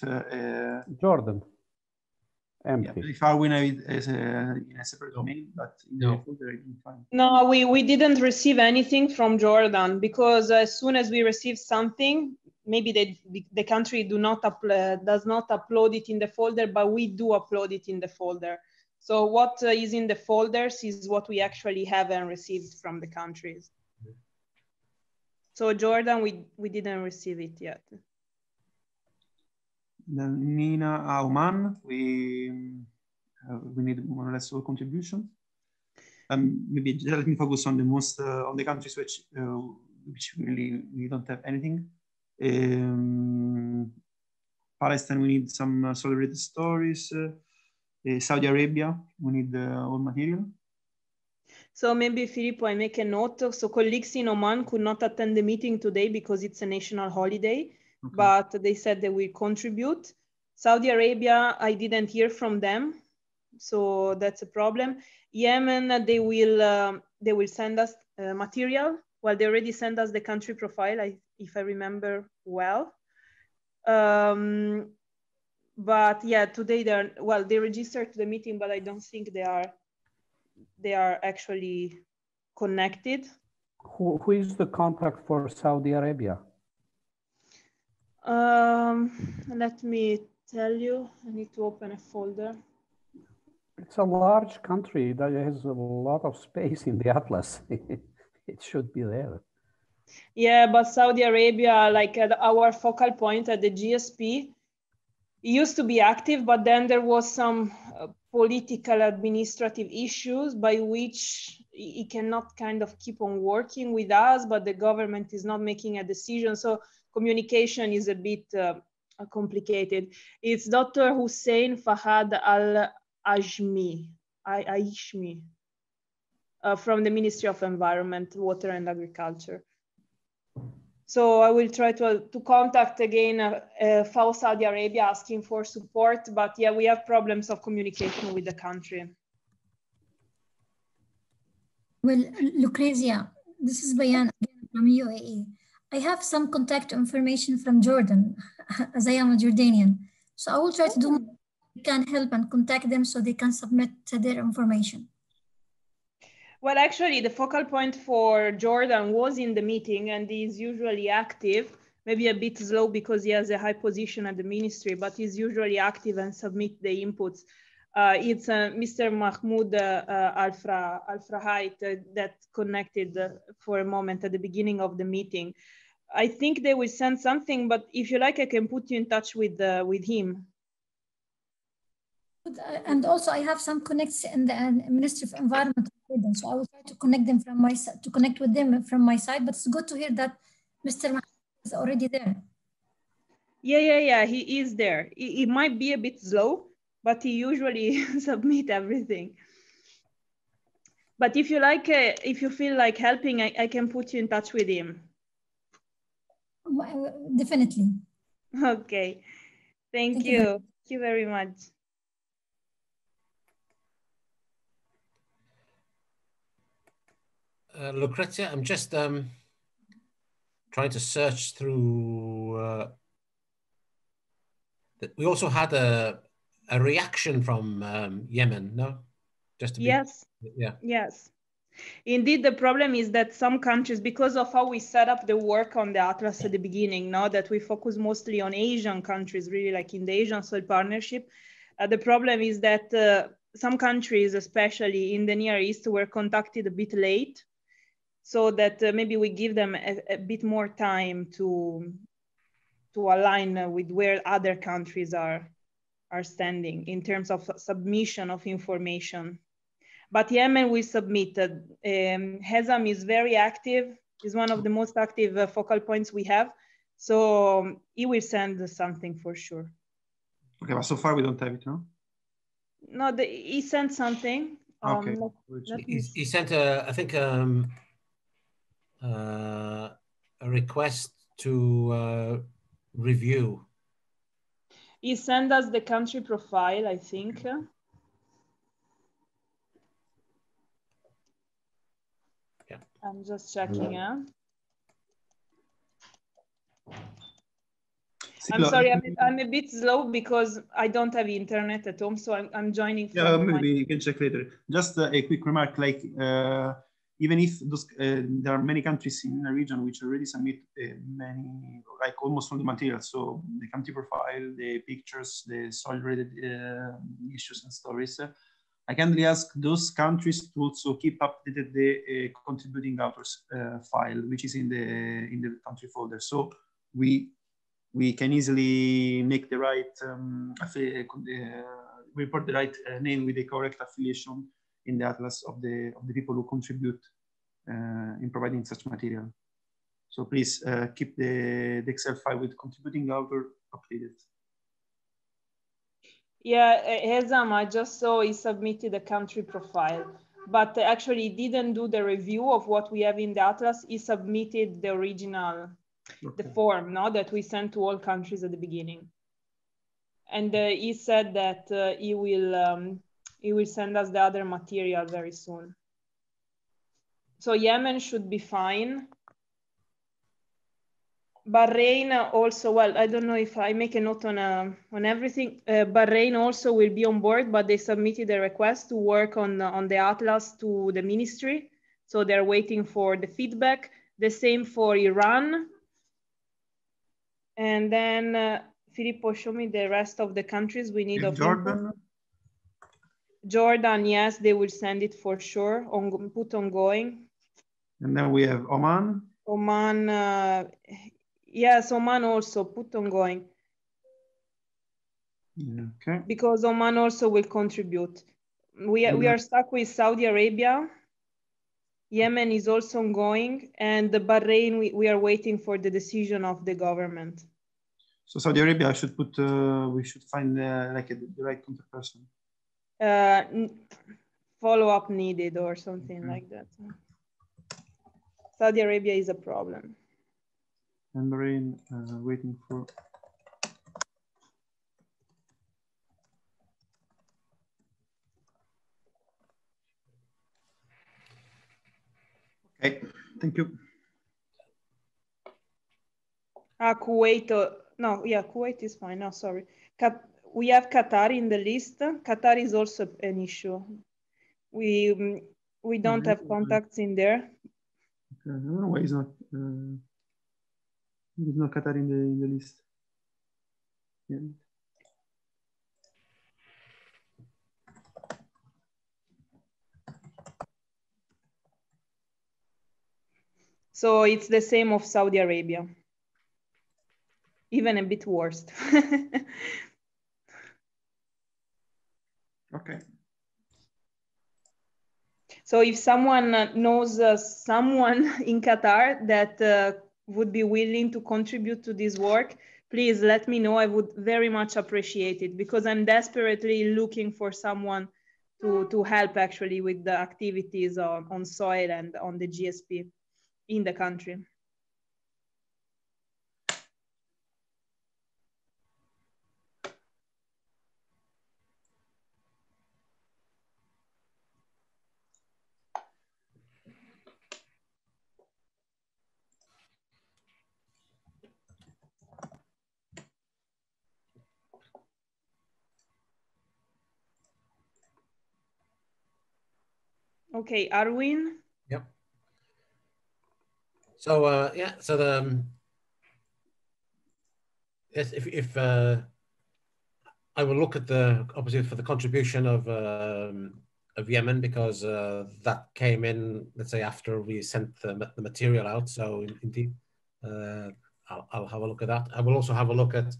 Jordan. empty. If I win it as in a separate domain, but in the folder, it will be fine. No, we didn't receive anything from Jordan because as soon as we receive something, maybe the country does not upload it in the folder, but we do upload it in the folder. So what is in the folders is what we actually haven't received from the countries. So Jordan, we didn't receive it yet. Then NENA, Oman, we need more or less all contributions. Maybe let me focus on the most on the countries which really we don't have anything. Palestine, we need some solidarity stories. Saudi Arabia, we need all material. So maybe, Filippo, I make a note. So colleagues in Oman could not attend the meeting today because it's a national holiday, but they said they will contribute. Saudi Arabia, I didn't hear from them, so that's a problem. Yemen, they will send us material. Well, they already sent us the country profile, if I remember well. But yeah, today they registered to the meeting, but I don't think they are actually connected. Who is the contact for Saudi Arabia? Let me tell you. I need to open a folder. It's a large country that has a lot of space in the atlas. It should be there. Yeah, but Saudi Arabia, like at our focal point at the GSP, it used to be active, but then there was some political administrative issues by which it cannot kind of keep on working with us, but the government is not making a decision. So communication is a bit complicated. It's Dr. Hussein Fahad Al-Ajmi, from the Ministry of Environment, Water and Agriculture. So I will try to contact again FAO Saudi Arabia asking for support, but yeah, we have problems of communication with the country. Well, Lucrezia, this is Bayan again from UAE. I have some contact information from Jordan, as I am a Jordanian. So I will try to do what I can help and contact them so they can submit their information. Well, actually, the focal point for Jordan was in the meeting and he's usually active, maybe a bit slow because he has a high position at the ministry, but he's usually active and submit the inputs. It's Mr. Mahmoud Al-Frahait that connected for a moment at the beginning of the meeting. I think they will send something, but if you like, I can put you in touch with him. And also, I have some connects in the Ministry of Environment, so I will try to connect them from my side, to connect with them from my side. But it's good to hear that Mr. Mahmoud is already there. Yeah, he is there. He might be a bit slow, but he usually submit everything. But if you like, if you feel like helping, I can put you in touch with him. Definitely. Okay. Thank you. Thank you very much. Lucrezia, I'm just trying to search through. We also had a reaction from Yemen, no? Just to be, yes. Yeah. Yes. Indeed, the problem is that some countries, because of how we set up the work on the Atlas at the beginning, now that we focus mostly on Asian countries, really like in the Asian Soil Partnership, the problem is that some countries, especially in the Near East, were contacted a bit late, so that maybe we give them a bit more time to align with where other countries are standing in terms of submission of information. But Yemen we submitted. Hezam is very active. Is one of the most active focal points we have. So he will send something for sure. Okay, but so far we don't have it, no? No, he sent something. Okay. He sent I think a request to review. He sent us the country profile, I think. I'm just checking. I'm sorry, I'm a bit slow because I don't have internet at home, so I'm joining from. Yeah, maybe you can check later. Just a quick remark, like even if those, there are many countries in the region which already submit many, like almost all the materials. So the country profile, the pictures, the soil-related issues and stories. I kindly ask those countries to also keep updated the contributing authors file, which is in the country folder. So we can easily make the right report the right name with the correct affiliation in the atlas of the people who contribute in providing such material. So please keep the Excel file with contributing author updated. Yeah, Hezam, I just saw he submitted a country profile, but actually he didn't do the review of what we have in the atlas. He submitted the original, the form, no, that we sent to all countries at the beginning. And he said that he will send us the other material very soon. So Yemen should be fine. Bahrain also, well, I don't know if I make a note on everything. Bahrain also will be on board, but they submitted a request to work on the atlas to the ministry. So they're waiting for the feedback. The same for Iran. And then Filippo, show me the rest of the countries we need. Of Jordan. Input. Jordan, yes, they will send it for sure. Put ongoing. And then we have Oman. Oman, yes, Oman also put ongoing. Okay. Because Oman also will contribute. We are stuck with Saudi Arabia. Yemen is also ongoing, and the Bahrain we are waiting for the decision of the government. So Saudi Arabia, I should put. We should find like the right contact person. Follow-up needed or something like that. Saudi Arabia is a problem. And Bahrain waiting for. Okay, thank you. Kuwait, no, yeah, Kuwait is fine. No, sorry. We have Qatar in the list. Qatar is also an issue. We don't have contacts in there. I don't know why it's not. There's no Qatar in the list. Yeah. So it's the same of Saudi Arabia. Even a bit worse. Okay. So if someone knows someone in Qatar that would be willing to contribute to this work, please let me know. I would very much appreciate it because I'm desperately looking for someone to help actually with the activities on soil and on the GSP in the country. Okay, Arwin. Yep. So yeah, so the yes, if I will look at the obviously for the contribution of Yemen because that came in, let's say, after we sent the material out. So indeed, I'll have a look at that. I will also have a look at,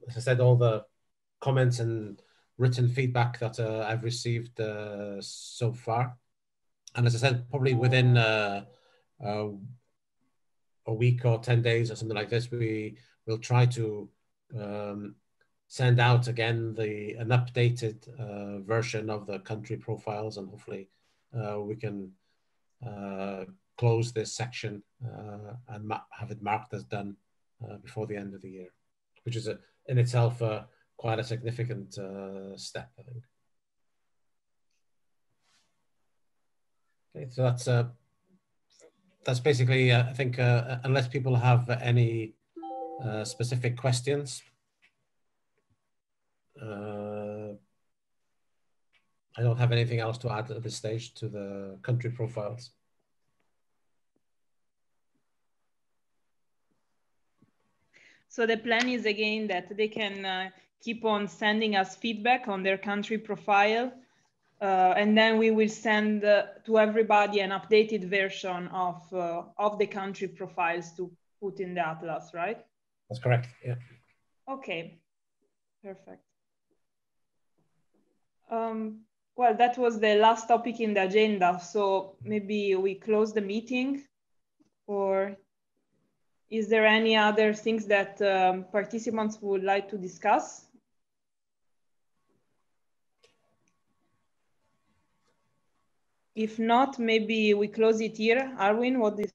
as I said, all the comments and written feedback that I've received so far. And as I said, probably within a week or 10 days or something like this, we will try to send out again an updated version of the country profiles, and hopefully we can close this section and have it marked as done before the end of the year, which is in itself quite a significant step, I think. Okay, so that's basically, I think, unless people have any specific questions. I don't have anything else to add at this stage to the country profiles. So the plan is again that they can keep on sending us feedback on their country profile, and then we will send to everybody an updated version of the country profiles to put in the atlas, right? That's correct. Yeah. Okay. Perfect. Well, that was the last topic in the agenda. So maybe we close the meeting, or is there any other things that participants would like to discuss? If not, maybe we close it here. Arwin, what is?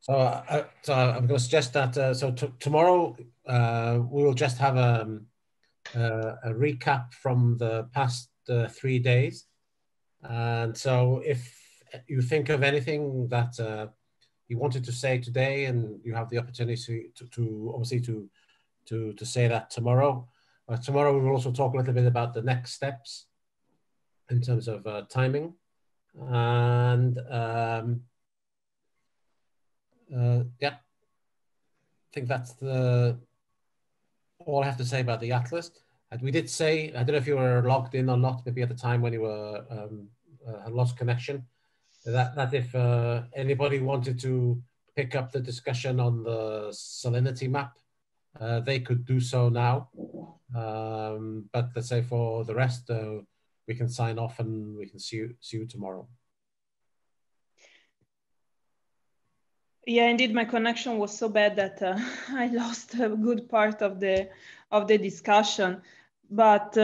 So, I'm going to suggest that tomorrow we will just have a recap from the past 3 days. And so if you think of anything that you wanted to say today, and you have the opportunity to obviously to say that tomorrow. Tomorrow we will also talk a little bit about the next steps in terms of timing. And yeah, I think that's all I have to say about the atlas. And we did say, I don't know if you were logged in or not, maybe at the time when you were had lost connection, that if anybody wanted to pick up the discussion on the salinity map, they could do so now. But let's say for the rest, we can sign off and we can see you tomorrow. Yeah, indeed, my connection was so bad that I lost a good part of the discussion. But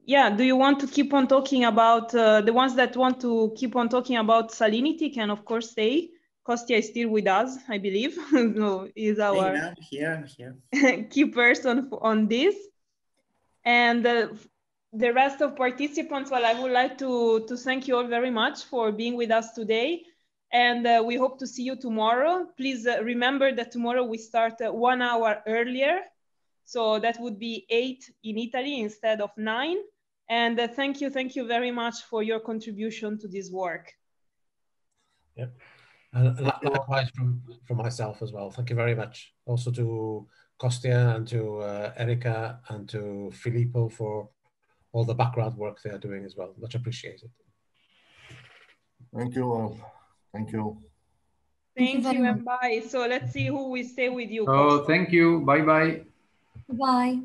yeah, do you want to keep on talking about the ones that want to keep on talking about salinity can of course stay. Kostya is still with us, I believe. No, is our I'm here. key person on this. And the rest of participants, well, I would like to thank you all very much for being with us today. And we hope to see you tomorrow. Please remember that tomorrow we start 1 hour earlier. So that would be 8 in Italy instead of 9. And thank you very much for your contribution to this work. Yep. And likewise from myself as well. Thank you very much. Also to Kostya and to Erika and to Filippo for all the background work they are doing as well. Much appreciated. Thank you all. Thank you. Thank you and bye. So let's see who will stay with you. Oh, thank you. Bye-bye. Bye.